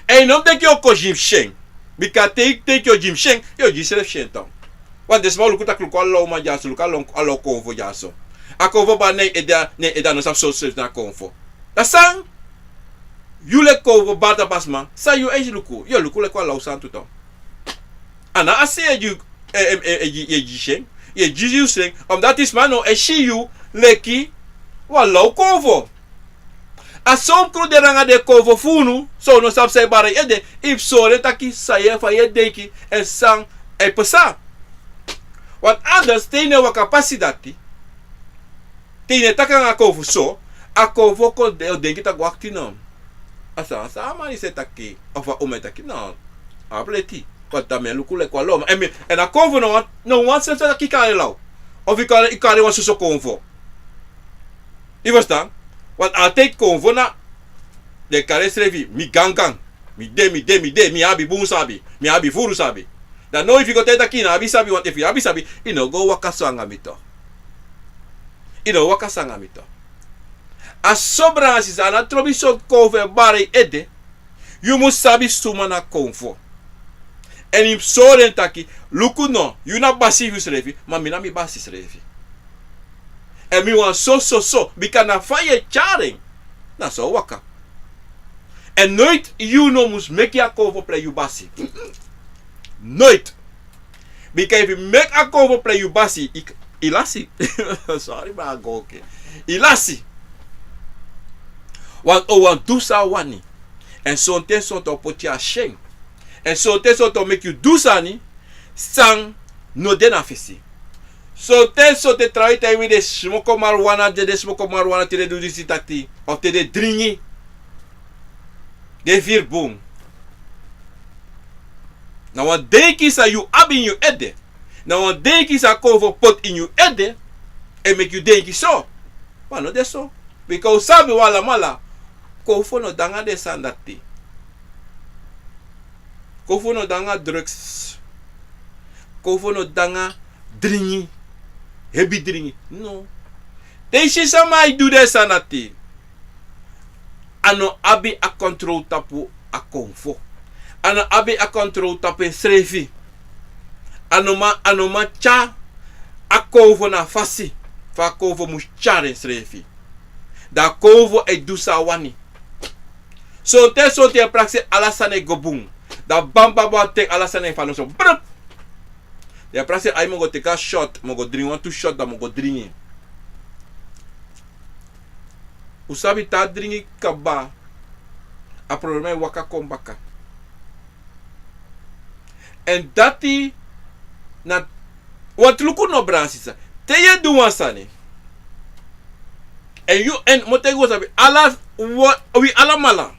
En je nog denk je ook Jim Sheng. Bika take je Jim Sheng, je jisref Sheng tong. Want desma lukuta kluko allo ma jaso, luka allo konfo jaso. Akonfo ba ne eda no sap so sref na konfo. Da sang, you le konfo bata basma, sa you eji luku, yo luku le kwa lau santu tong. Ana ase je Sheng, je jisu Sheng, omdat is man no eshi you leki, walau konfo. Asom kru de ranga de konfo funu, so no sap say bare ede, if so re taki saye fa ye deki, en sang e pesa. Want anders tene wa capacidade, tene taka nga konfo so, a konfo ko de denki tak wakti no. Asa ama ni se taki, of a ome taki no, a pleti. Want dan luku le kwa loma. En a konfo no wan se taki kare lau. Of ik kare wan so konfo. Je verstaan? Want altijd konfo na de kare srefi, mi kang, mi de, mi abi boom sabi, mi abi furu sabi. Dan no if you go take the kina abi sabi, want if you abi sabi, you know go waka sanga mito. As sobra is ana trobi so konfo bare ede, you must sabi suma na konfo. En im soren taki, luku no, you na basi srefi, ma mina mi basi srefi. En mi wan so, bika na faye charing. Na so waka. En nooit you no mus make ya konfo play you basi. Nooit. Bika if you make a konfo play you basi, ilasi. Sorry ma go okay. Ilasi. Want do sa wani. En so ten so to put ya shame. En so ten so to make you do sani, sang no den afisi. So ten so te try te we de smoko marijuana te de do disi tati of te de dringi. De vier boom. Na wan denki sa you ab in you ede. Na wan denki sa konfo pot in you ede and make you denki so. Maar no de so. Because sabi wala mala konfo no danga de sandati. Konfo no danga drugs. Konfo no danga dringi. Heavy dringi. No. Deze sama do de sanati. Ano abi a control tapu akomfo. Ano abi a control tapu srefi. Ano ma cha akomfo na fasi. Fa konfo muchare srefi. Da konfo e dusa wani. So te praxe alasane gobung. Da bamba ba tek alasane fano so. Brup. De praxe ay mo go take a shot, mo go drink 1-2 shot da mo go drink. Usabi ta dringi kaba. A problema waka kombaka. En dati na wat luku no bransisa. Te ye do wansani. En motego sabi ala wi ala mala.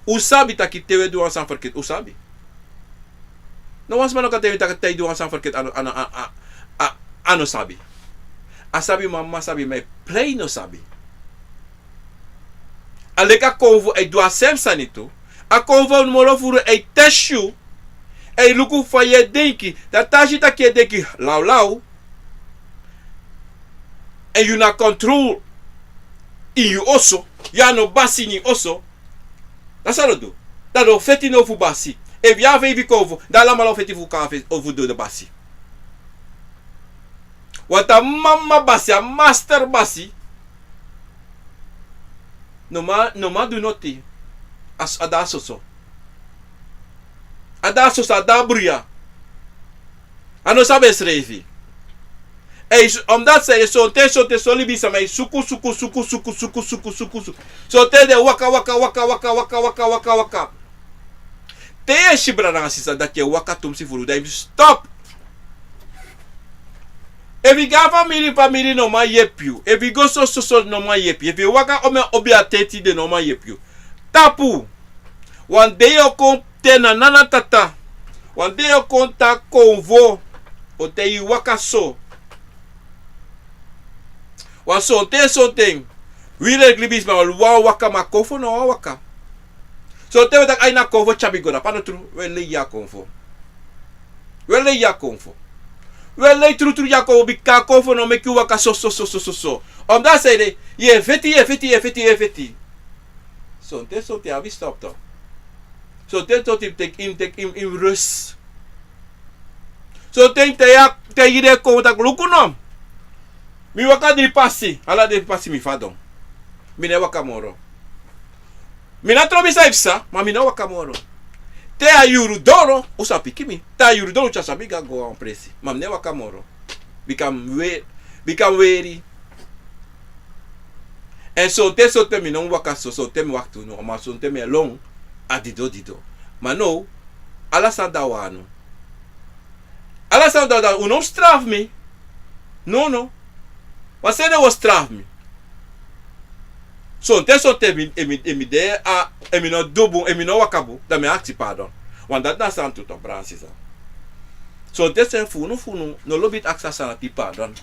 Usabi taki te do wansan verket usabi. No wans mano ka te do wansan verket ano sabi. Asabi mama sabi me play no sabi. Alek Akomfo e do asem sanito. Akomfo moro furu e teshu. E luku faye denki. Dat tashi take denki lau lau. En you na control in you also. Ya no basi ni also. That's all do. Dat do feti no fu basi. E via ve vi kovo. Da la malo feti fu ka over do de basi. Wat a mama basi, a master basi. No ma do noti. As adasoso. Adasoso adabria. Ano sabe srefi. Omdat ze so te libi sama suku. So te de waka. Te shibra na sisa dat je waka tumsi furu. Stop. If you go family no ma yep you. If you go so no ma yep you. If you waka ome obi ateti de no ma yep you. Tapu. One day you kon te na Nana Tata. One day you kon ta Akomfo. O te you waka so. Wan so thing. We Libi ma wa waka ma Akomfo no waka. So te tak ay na Akomfo chabi go na pano tru. We le ya Akomfo. Well, lay true Jacob be Akomfo no make you waka so. Dat zei de, je feti. So te have stop toch. So te tot take him rust. So te ide ko tak luku no. Mi waka di passi, ala di passi mi fadon. Mi ne waka moro. Mi na trobi saipsa, ma mi ne waka moro. Te ayuru doro, usa pikimi. Te ayuru doro cha sabiga go on presi. Mam ne waka moro. Become weary. En so te mi non waka so te mi waktu no. Ma so te mi long adido. Ma no, ala sa dawano. Ala sa dawano, unom straf me. No. Wat se de was straf me. So te emi de a emi no dobu emi no wakabu da me akti pardon. Want dat na san tot op branches. So te sen fu no lobit aksa sana ti pardon.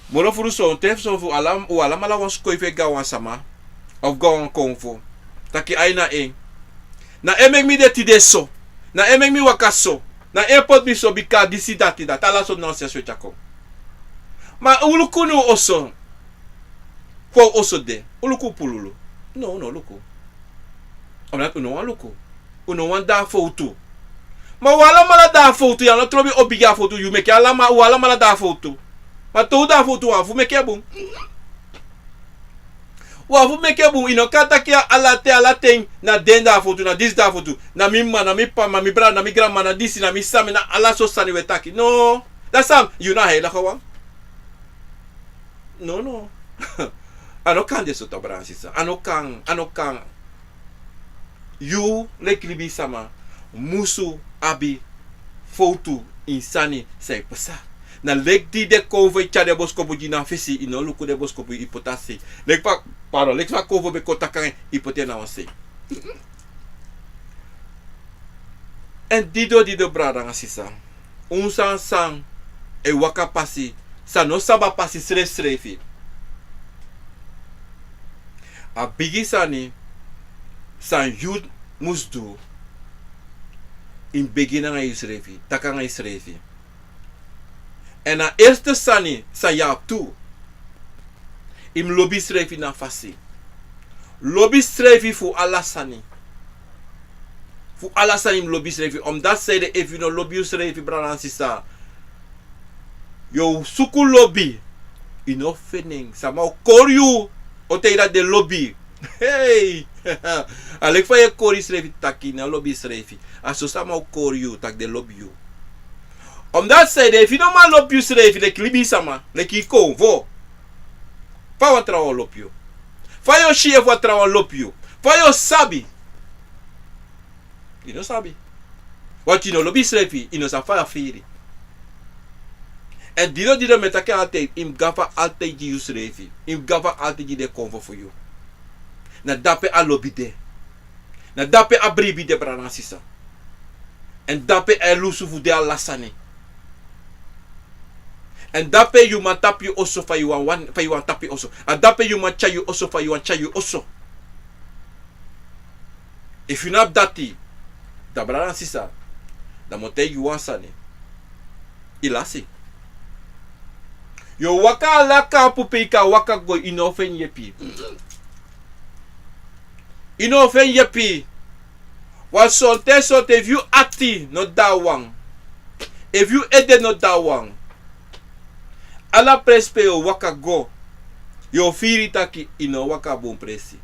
Moro furu so te so fu alam ala was koife ga wan sama of go on Akomfo. Taki aina e. Na emek mi de ti de so. Na emek mi wakaso. Na airport mi so bika disi dati da tala so nonsense we chako. Ma ulukunu oso. For also de. Uluku pululu. No, luku. Omdat uno wan luku. Uno wan da foto. Ma wala mala da foto ya no trobi obiga foto you make ala ma wala mala da foto. Ma to da foto wa fu make bun. Wa fu make bun ino kata kia ala te na denda foto na dis da foto. Na mimma na mi pa mi bra na mi grandma na disi na mi sami na ala so sani wetaki. No. That's some you na hela kawa. No. Ano kan de soto bransisa. Ano kan. You Libi sama musu abi foto insani sai pasa. Na lek di de Akomfo chade bosko buji na fisi ino luku de bosko bu ipotasi. Lek pa Akomfo be kota kan ipote na wanse. En dido brada ngasisa. Unsan e waka pasi sa no saba pasi srefi. A bigi sani san youth must do in begina nga srefi, taka nga srefi. En na eerste sani sa yaap tu im lobi srefi na fasi. Lobi srefi fu ala sani. Fu ala sani im lobi srefi. Omdat zei de if you no lobi srefi brana sisa. Yo suku lobi ino fening sama koryu o teira de lobi. Hey! Alek fa ye kori srefi taki na lobi srefi. Aso sama koryu tak de lobi you. Omdat zei de if you no man lobi srefi lek Libi sama lek Akomfo. Fa wat trawa lobi you. Fa yo chef wat trawa lobi you. Fa yo sabi. You no sabi. Wat you no lobi srefi ino sa fa afiri. En dido metake altijd im gafa altijd ji srefi. Im gafa altijd ji de Akomfo for you. Na dape a lobi de. Na dape a brebi de branasisa. En dape a lusu fu de alasane. En dape you man tap you also fa you wan tap you also. En dape you man cha you also fa you wan cha you also. If you not dati, da brada sisa, da mote you wan sani. Ilasi. Yo waka laka pupika waka go inofen yepi. Inofen yepi. Wa sote if you ati no da wang. If you ede no da wang. Ala prespe yo waka go. Yo firi taki ino waka bon presi.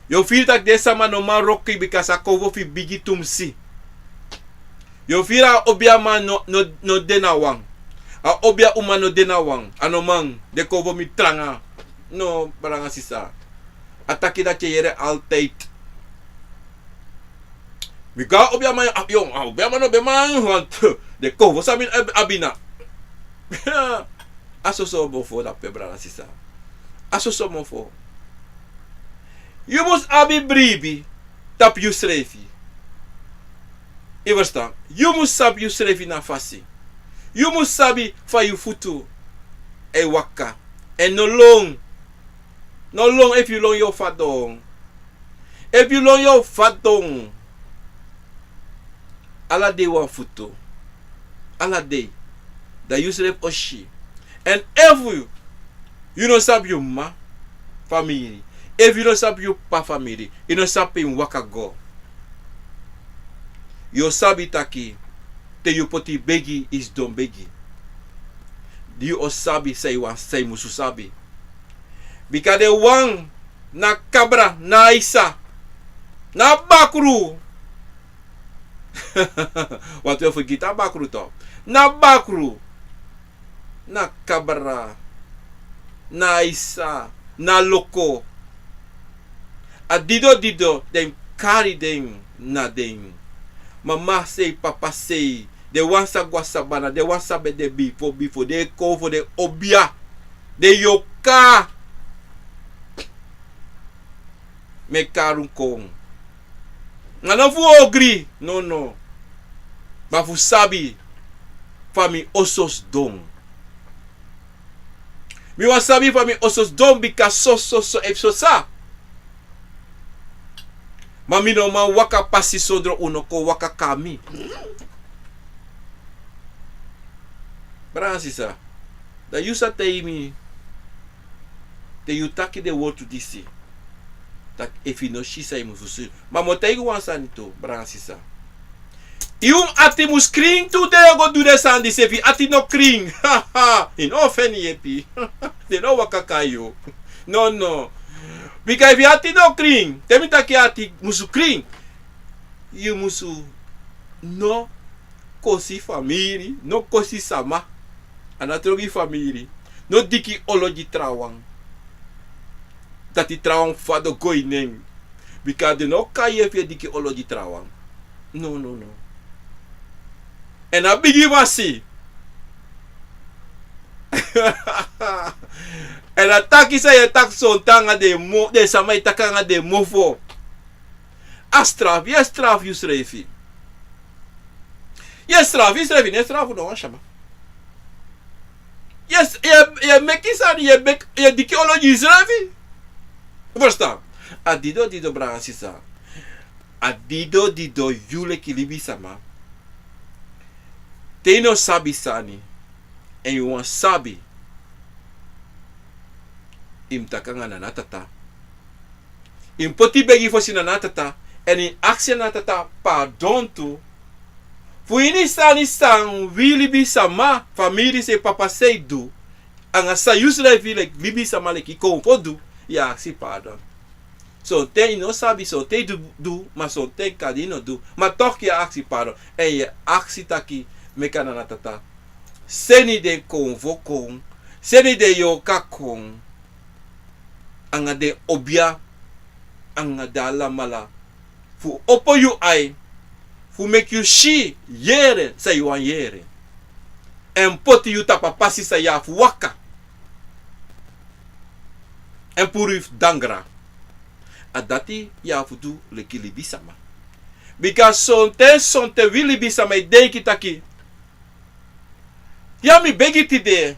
Yo firi tak desa man no man roki because Akomfo fi bigi tumsi. Yo fira obia man no dena wang. A obia uma no dena wang. Ano man de kovo mi tranga. No baranga sisa. Ataki dat je yere altijd. Mika obia man yo obia man no be man want de kovo samin abina. Aso so bofo da pebra sisa. Aso so mofo. You must abi brebi tap you srefi. Je verstaan? You must sabi you srefi na fasi. You must sabi fa you futu e waka. En no long. No long if you long your fadong. If you long your fadong. Ala day wan futu. Ala day. Da you sref oshi. And if you no sabi you ma family. If you don't sabi you pa family, you don't sabi in waka go. You sabi taki, te you poti begi is don begi. You o sabi say wan say musu sabi. Because the one na cabra na isa na bakru. Wat we forget bakru to. Na bakru na cabra na isa na loko. A dido, them carry them na them. Mama say, papa say, they want sa guasabana, they want sa be de before, they call for the obia, the yoka. Me karun kong. Ngano fu ogri, no. Ma fu sabi, fami osos dong. Mi wa sabi fami osos dong because so, if so sa. Mami no ma waka pasi sodro unoko waka kami. Bransisa. Da you sa me. Te you taki the word to DC. Tak if you know she say mufusu. Ma motei wan sanito. Bransisa. Yung ati mus kring tu te go do the sandi se fi ati no kring. Ha. In ofeni yepi. They no waka kayo. No. Because if you ati no kring, temi taki ati musu kring, you musu no kosi family, no kosi sama, anatrogi family, no diki ologi trawang. Dati trawang fado goi neng. Because de no kaye if you diki ologi trawang. No. En a bigi wasi. En ataki sa ye tak son tanga de mo de samay takanga de mofo. Astraf, yes straf you srefi. Yes straf, yes srefi, yes straf no shama. Yes, ye mekisa ye dikiology srefi. Verstaan? Adido branga sisa. Adido yule kilibi sama. Te no sabi sani. And you want sabi. Imtaka nga Nana Tata. Impoti begi fosi Nana Tata. En in aksi Nana Tata pardon tu. Fu ini sang Libi sama. Family se papa say do. Anga sa usually feel like Libi sama like Akomfo do. Ya aksi pardon. So te no sabi so te do. Ma so te kadi no do. Ma toch ya aksi pardon. En je aksi taki meka Nana Tata. Seni de Akomfo kong. Seni de yoka kong. Anga de obia anga dala mala fu opo you ai fu make you shi yere sa you an yere en poti you tapa pasi sa ya fu waka en purif dangra adati ya fu du le kilibi sama because sonte wili bisama denki taki Ya mi begi tide.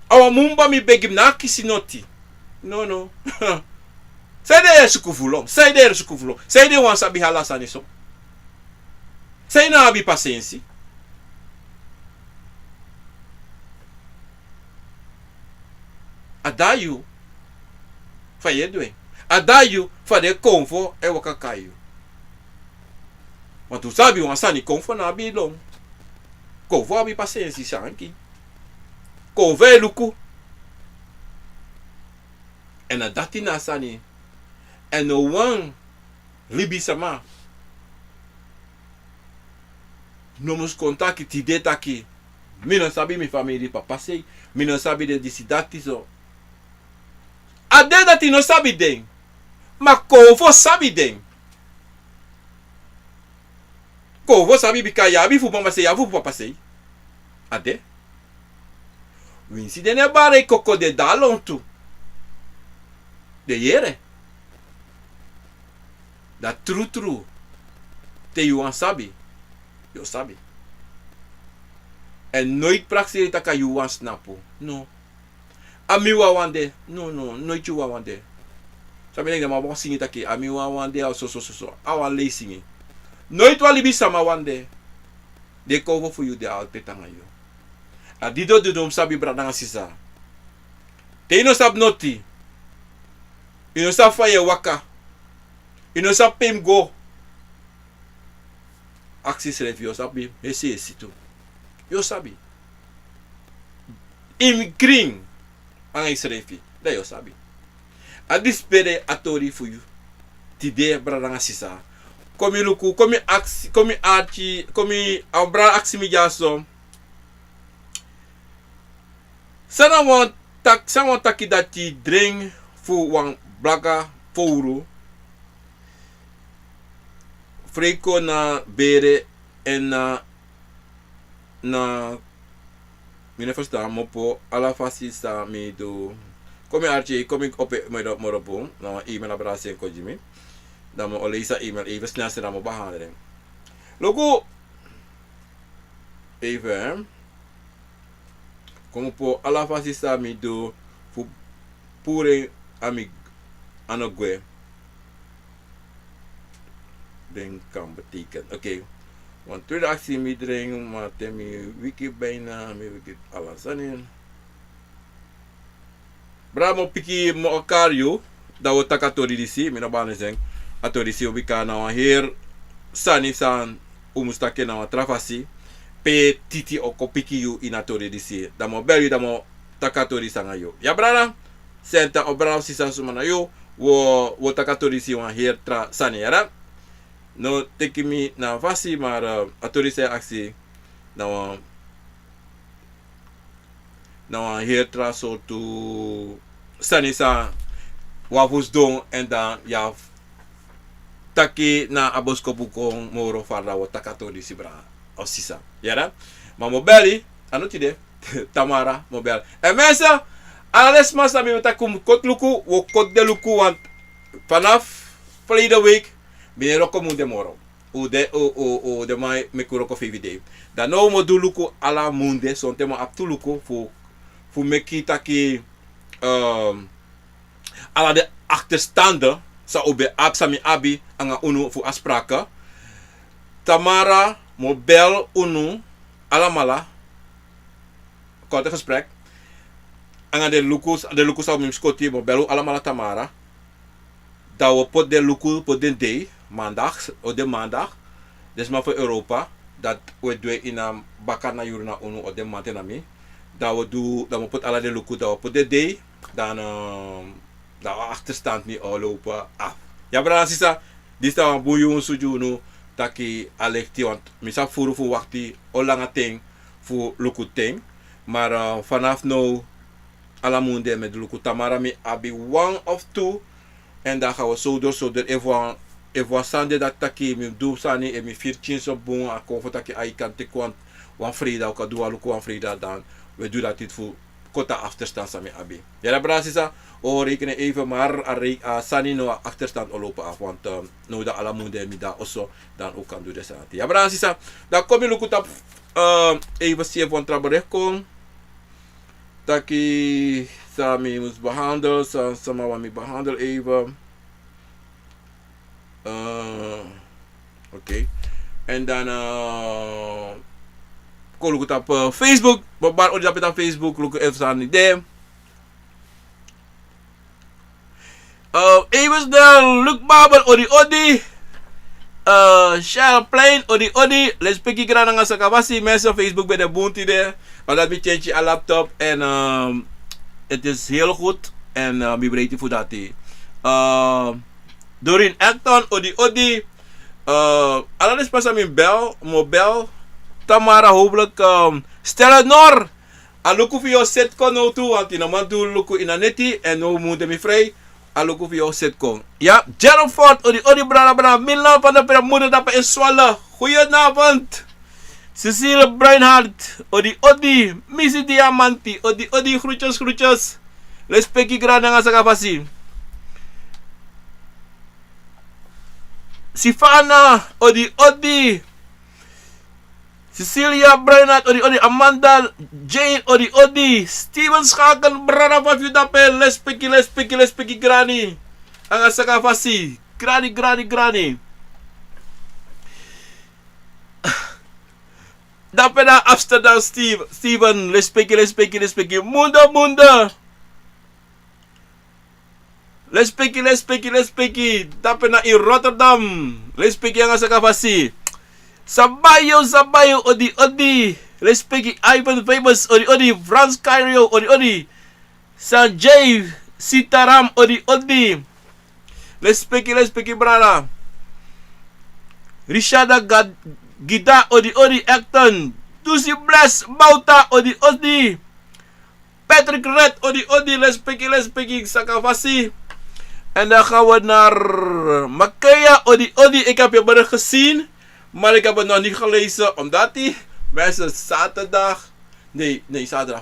Awa mumba mi begi na kisinoti. No no. Sai de sukuvulom. Sai de sukuvulom. Sai de wan sabi halasani so. Sai na abi paciência. Adayu fa yedwe. Adayu fa de Akomfo e wakakayu. Want tu sabi wan sani Akomfo na abi long. Akomfo abi paciência sanki. Akomfo e luku. En a dati na sani. En no wan Libi sama. Nomos contaki ti detaki. Mi non sabi mi family papa sei. Mi non sabi de disidati so. Ade dati no sabi den. Ma Akomfo sabi den. Akomfo sabi bika yabi fu mama sei yabu papa sei. Ade. Winsi de ne bare koko de dalon tu. De yere. Da true. Te yuan sabi. Yo sabi. En nooit praxi taka yuan snapu. No. Amiwa wande. No. Nooit yuwa wande. Sabi denk ma bon singi taki. Amiwa wande au so. Awa le singi. Nooit wa Libi sama wande. De Akomfo fu yu de alte tanga yu. A dido dum sabi bradanga sisa. Te ino sab noti. Ino sab faye waka. Ino sab pem go. Aksi srefi yo sabi. Ese tu. Yo sabi. Imigring. Ang srefi. Da yo sabi. A dispere atori fu yu. Tide bradanga sisa. Komi luku. Komi aksi. Komi archi. Komi abra aksi mi jaso. Sana wan taki dati drink fu wan blaga fouru. Freko na bere en na mine versta mopo ala fasi sa mi do komi archi komi ope moropo na email abrase ko jimi da mo oleisa email even snel na mo bahadering logo even como po ala fasi sa mi do fu pure ami anogwe den kan betekenen. Oké. Want tweede actie mi dring, maar temi wiki bijna, mi wiki alasanin. Bramo piki mo akaryo, dawo takatori disi, mi na bane zeng. Atori si ubika na wa her sani san umustake na wa trafasi. Pe titi oko piki yu inatori disi. Damo beli damo takatori sanga yo. Ya brana, senta obrao si san sumana yo, wo takatori si wa her tra sani yara. No teki mi na vasi, maar atori se actie na wa heer traso tu sanisa wafus dong en dan ya taki na aboskopu kong moro farda wa takatori sibra osisa. Yara? Ma mobeli, ano tide? Tamara mobile. En mensen, alles mas na mi metakum kot luku, wo kot de luku want vanaf verleden week bine roko mu de moro. O de mai me kuroko VVD. Dan no mo du luku ala munde, son tema ap tu luku fu meki taki ala de achterstaande sa obe ap sami abi anga unu fu afspraken. Tamara mo bel unu ala mala korte gesprek. Anga de luku sa mi skoti mo belu ala mala Tamara. Dat we pot de luku pot den day maandag of de maandag. Dus maar voor Europa dat we doen in een bakar na jurna unu of de maand na mi. Dat we pot alle de luku dat we pot de day dan dat we achterstand niet lopen af. Ja, brada sisa, dit is een boeien suju nu taki alekti want misa furu fu wakti olanga ting fu luku ting. Maar vanaf nou ala munde met luku Tamara mi abi one of two. En dan gaan we zo door even sande dat taki mi do sani en mi 14 so bon a Akomfo taki ai kan te kwant wan frida ook doa luku wan frida dan we doen dat dit voor kota achterstand sami abi. Ja, dat brasisa. Rekenen even maar sani no achterstand lopen af. Want no da ala munde mi da osso dan ook kan doen de sanati. Ja, brasisa. Dan kom je lukut even zien van trabarekong. Taki sami moest behandelen. Sama wat mi behandel even. Oké. En dan kon ik het op Facebook. Maar ook op Facebook. Look even aan idee. Even dan look babel odi. Shell plain odi. Let's pick it aan aan sakavasi. Mensen Facebook bij de bounty there. Maar dat betekent je laptop. En het is heel goed. En we breed voor dat. Dorin Acton odi. Alles pas aan mijn bel. Mobile. Tamara hopelijk. Stel het nor. Aluku voor jou set kon nou toe. Want in een man toe luku in een neti. En nou moet je me vrij. Aluku voor jou set kon. Ja. Jerome Ford. Odi brada. Milan van de moeder dat in Zwolle. Goedenavond. Cecile Bruinhart. Odi. Missy Diamanti. Odi. Groetjes. Respectie grande nga sakapasi. Sifana. Odi. Cecilia Bruinhart, odi. Amanda Jane, odi. Steven Schaken, brada van Vudape, lespeki, grani. Anga sakafasi, grani. Dape na Amsterdam, Steven, lespeki. Munda. Lespeki. Dape na in Rotterdam, lespeki anga sakafasi. Sabayo, odi. Respecti Ivan Famous, odi. Franz Cairo, odi. Sanjay Sitaram, odi. Respecti brada. Rishada Gida, odi. Acton. Dusi Bless, Bauta, odi. Patrick Red, odi. Respecti Sakavasi. En dan gaan we naar Makaya, odi. Ik heb je bericht gezien. Maar ik heb het nog niet gelezen, omdat die mensen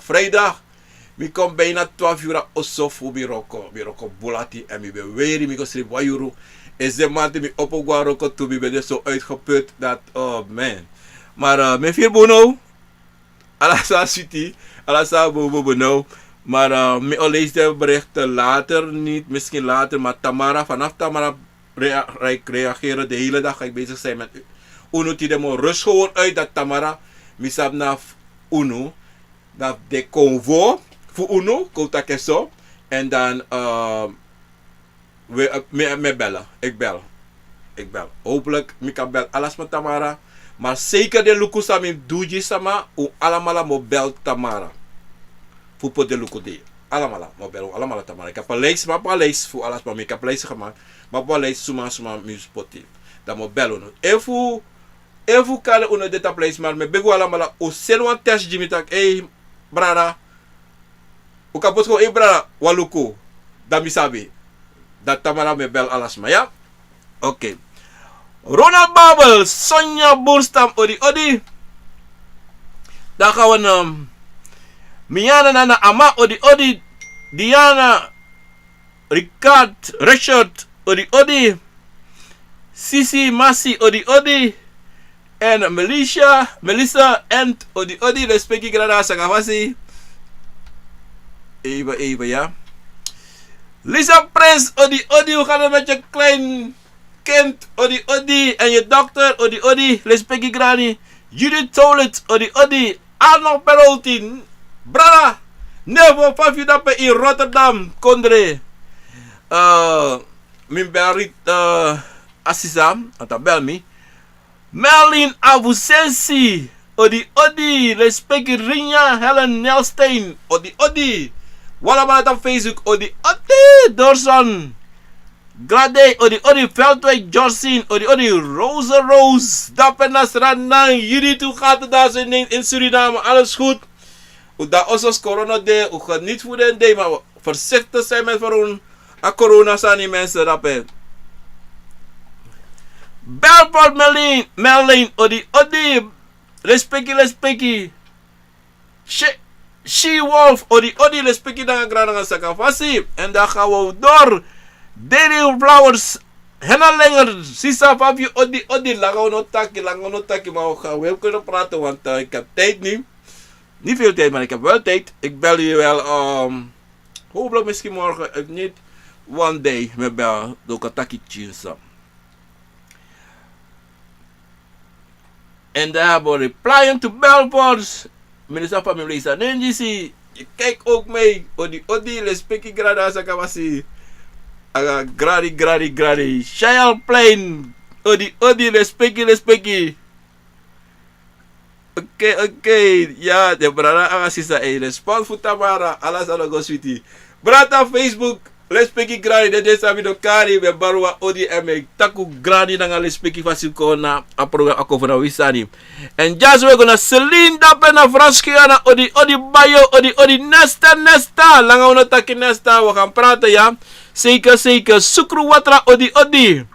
vrijdag. Ik kom bijna 12 uur of voor Biroko Bulati en ik ben weer in mijn wajuru. En ze maakten me op een guaroko toe, ik ben zo uitgeput dat, oh man. Maar mijn vier bono, alasa city, alasa bono. Maar ik lees de berichten later, niet misschien later, maar vanaf Tamara reageren de hele dag ga ik bezig zijn met Uno ti demo rust gewoon uit dat Tamara misap na Uno dat de convo voor Uno kota keso en dan me bellen. Ik bel. Hopelijk ik kan bel alles met Tamara, maar zeker de luku sami duji sama u alamala mo bel Tamara. Voor de luku de alamala mo bel alamala Tamara. Ik heb een lijst, maar een lijst voor alles, maar ik heb een lijst gemaakt, maar een lijst suma muziekpoti. Dat mo bellen. Even kan je data place, maar me bego allemaal o selwan test Jimmy tak brada. O kapot ko brada waluko. Dat misabi. Dat Tamara me bel alas ma ja. Oké. Ronald Babel, Sonja Boerstam, odi. Dan gaan we Miana Nana Ama, odi. Diana Richard, odi. Sisi Masi, odi. En Melissa en odi. Respecti grada sakavasi. Even ja. Lisa Prince, odi. Hoe gaat het met je klein kind, odi. En je dokter, odi. Respecti grani. Judith Toilet, odi. Arnold Perolti. Brada. Nevo Fafidape in Rotterdam, Kondre. Min berit Assisam, bel me. Merlin Avusensi, odi. Respecti Rinja Helen Nelstein, odi. Wala man op Facebook, odi. Dorson. Grade, odi. Veldweg Jorsin, odi. Rose. Dapenas Ranang, jullie toe gaat het daar in Suriname, alles goed. Dat is corona de, u gaat niet voor de day, maar voorzichtig zijn met voor een corona zijn die mensen daarbij. Belport Merlin, odi. Respecti. Shit. she-wolf, odi, respecti nanga grana nga sakafasi. En dan gaan we door. Daily flowers, henna lenger, sisa fabi, odi, lango no taki, maar we gaan wel kunnen praten, want ik heb tijd nu. Niet veel tijd, maar ik heb wel tijd. Ik bel je wel, hopelijk misschien morgen, ik niet, one day, me bel, door kataki chisa. En daar hebben we replying to bellboards. Minister van Minister NGC. Je kijkt ook mee. Odi, respecti grada sakawasi. Gradi. Shayal plain. Odi, respecti. Oké. Ja, de brada agasisa. Respond voor Tamara. Alas alago sweetie. Brada Facebook. Respecti gradi. Dede sabi do kari. We barua odi eme. Taku gradi nanga respecti fasiko na. A program Akomfo na wisani. And just we gonna Celine dape na Franskiana. Odi bayo. Odi nesta. Langa uno taki nesta. We gaan praten ja. Zeker. Sukru watra odi.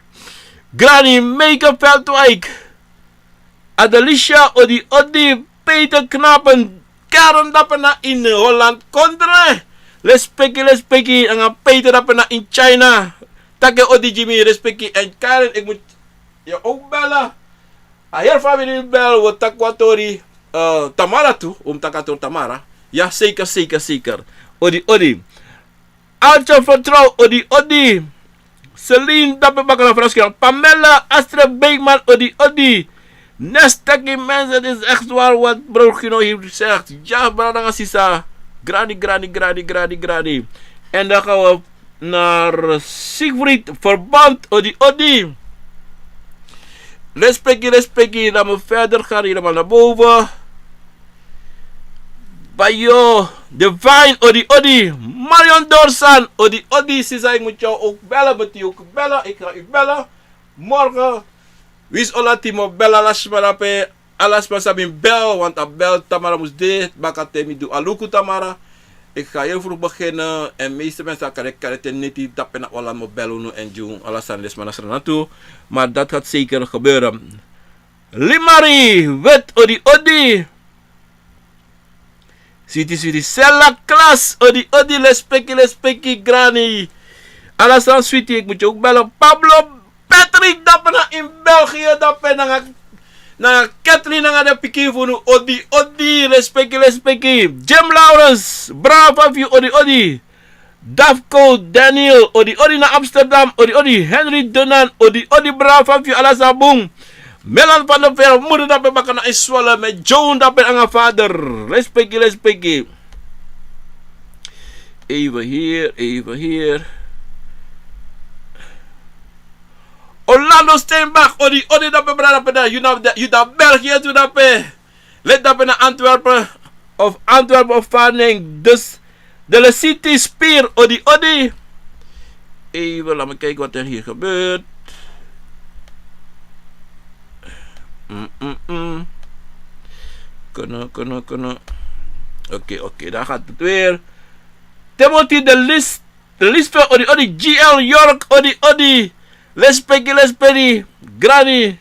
Grani make-up veldwijk. Adelicia odi. Peter Knappen. Karen dape na in Holland. Kondre. Respecti. Ang Peter dape na in China. Take odi Jimmy. Respecti. En Karen, ik moet je ook bellen. Hier familie bel. Wat takwatori. Tamara toe. Takator Tamara. Ja, zeker. Odi. Alta vertrouw, odi. Celine, dape bakana Franskjan. Pamela, Astrid Beekman, odi. Nestaki mensen, dit is echt waar wat broer Guno heeft gezegd. Ja, brada sisa. Grani. En dan gaan we naar Siegfried Verband, odi. Respecti. Dan we verder gaan, helemaal naar boven. Bayo, de Vyent, odi. Marion Dorsan, odi. Sisa, ik moet jou ook bellen. Ik ga u bellen. Morgen. Wis olatimo bella lasmarape. Alasma sabin bel, want a bel Tamara moest dit. Bakatemi do aluku Tamara. Ik ga heel vroeg beginnen. En meeste mensen kan het niet tappen naar Ola Mobello en June. Alasan les manasra naartoe. Maar dat gaat zeker gebeuren. Limari, wet odi. Sweetie, sella klas, odi, respecti, grani. Alasan sweetie, ik moet je ook bellen. Pablo Patrick, dapen na in België, dapen na Kathleen, na de pikin voor nu, odi, respecti. Jim Lawrence, brava view, odi. Dafko Daniel, odi na Amsterdam, odi. Henry Donan, odi, brava view, alasan boom. Melan van de Ver, moeder dapen bakken na Iswalla, met Joan dapen aan haar vader. Respecti. Even hier. Orlando Steenbach, odi dapen brada peda. You da België to dapen. Let dapen na Antwerpen of Vaning. Dus de Le City Spier, odi. Even, laat me kijken wat er hier gebeurt. Kunnen. Oké, daar gaat het weer. Timothy de list odi. GL York, odi. Respecti. Granny.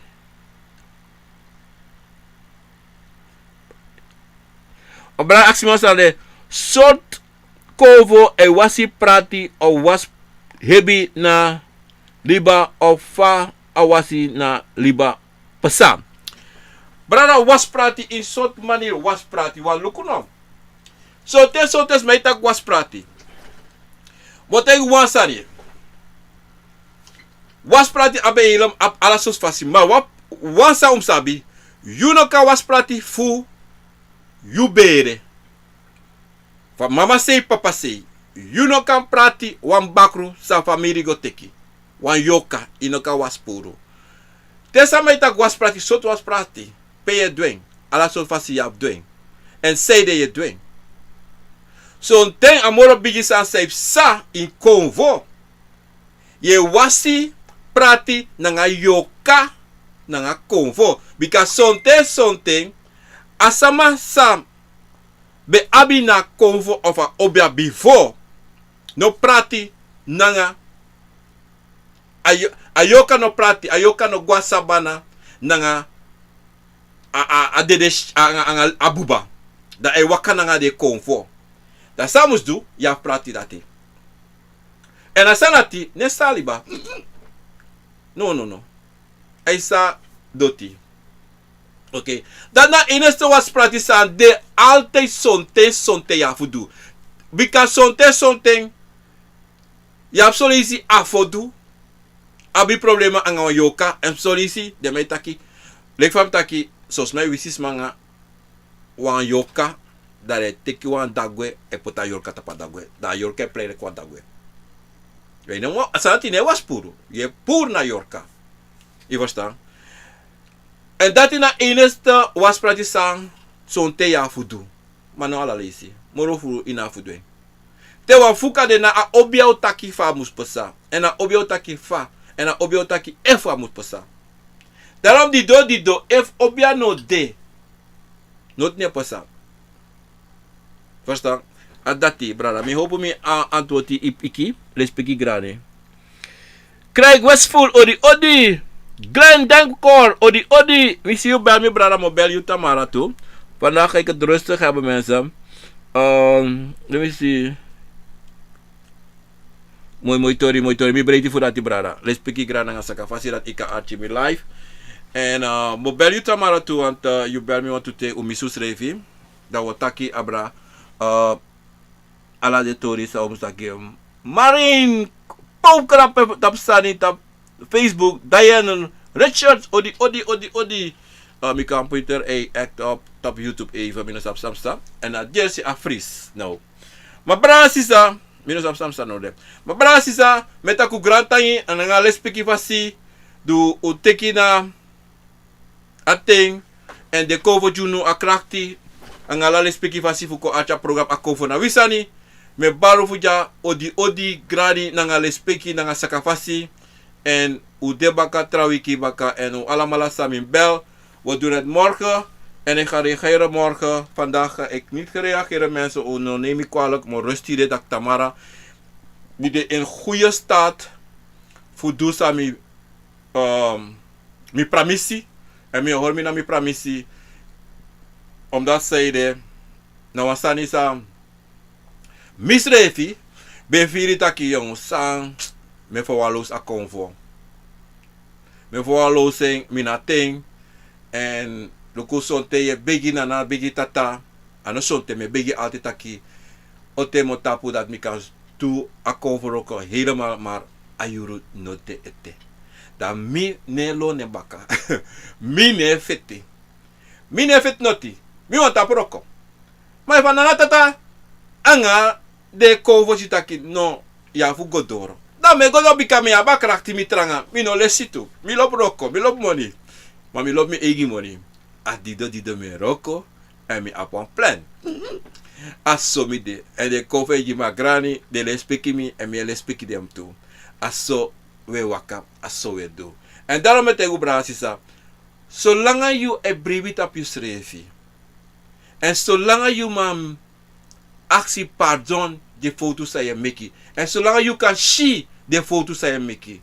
Obra aksimasale. Soort kovo e wasi prati o was hebi na liba of fa awasi na liba pesan. Brada was prati in soort manier was prati wan lukunom. So tes mij tak was prati. Wat ik was aan was prati abe ilam ap ala sos fasi. Maar wat wansa umsabi. You no ka was prati fu you bere. Van mama say papa say. You no kan prati wan bakru sa family go teki. Wan yoka inoka was puro. Tesa mij tak was prati sot was prati. Pe je dwing. Ala sos fasi jap dwing. En say de je dwing. So ten amoro bigi sa safe sa in konvo. Je wasi prati nanga yoka nanga konvo. Because something asama sam be abi na konvo of a obia before. No prati nanga ayoka no prati, ayoka no guasabana nanga adedesh abuba. Da e waka nanga de Akomfo. Da samus do, ya prati dati. En asanati, ne saliba. No. Aisa doti. Oké. Daarna eneste was pratisan de altijd sonte ya fudu. Bika sonte ya absolisi afodu. Abi problema anga yoka absolisi de metaki. Lek fam taki sos mij wisis manga wan yoka dare teki wan dagwe e pota yorka tapa dagwe. Da yorka play kwa dagwe. Je know asati ne was puro. Je pur na yorka. Je verstaan? En dat in de eneste was pratisan sonte ya fudu. Mano ala lesi. Moro furu ina fudu. Te wa fuka de na a obia taki fa mus pesa. En a obia taki fa. En a obia taki efa mus pesa. Daarom di do if obia no de. Not ne pesa. Verstaan? Adati, brada. Mi hoop mi antwoord iki. Respecti grane. Craig Westful odi. Glenn Dankor, odi. Ik zie je bij me, brada, maar bel je Tamara toe. Vandaag ga ik het rustig hebben, mensen. Let me see. Mooi tori. Mi breedte voor dat die brada. Let's pick ik grana saka. Fasi dat ik archie me live. En maar bel je Tamara toe, want je bel me want to te umisu srefi. Dat we taki abra. Ala de tori sa omstaki. Marine, paukrap tap sani tap. Facebook, Diane Richards, odi. Mi computer, act up, top YouTube, even, minus stap. En dat Jersey Afris, nou. Maar brasisa, minus stap, nou de. Maar brasisa, met aku grantangi, en nga lespeki vasi, du uteki na, ating, en de kovo junu akrakti, en nga lespeki vasi fuko acha program Akomfo na wisani, me baru fuja, odi, gradi, nga lespeki, nga sakafasi, en u de baka trawiki baka en u allemaal samen bel. We doen het morgen. En ik ga reageren morgen. Vandaag ga ik niet reageren mensen. O, no, neem ik kwalijk. Maar rustig de dak Tamara. Die de in goede staat. Voor doen sami mi pramisi. En mi hoor mi na mi pramisi. Omdat zij de. Nou wasani sa. Misrefi. Ben viri taki jongens. Sang. Me for walos Akomfo. Me for walos sing minating. En loko sonte ye begi nana begi tata. Ano sonte me begi altijd taki. Ote mo tapu dat mi kan tu Akomfo roko helemaal maar ayuru note ete. Da mi ne lo ne baka. Mi ne fete. Mi ne fet noti. Mi want tapu roko. Maar van Nana Tata. Anga de Akomfo chitaki no ya fu godoro. Da me go bika me aba krakti mi tranga. Mi no lesitu. Mi lop roko. Mi lop money. Maar mi lop mi egi money. A dido me roko. En mi apon plan. Aso mi de. En de Akomfo egi ma grani. De lespeki mi. En mi lespeki dem toe. Aso we waka. Aso we do. En daarom met egu brasisa. Zolang you e brebi tap you srefi. En zolang you mam. Actie pardon. De foto's dat je meki. En zolang je kan zien de foto's dat je meki.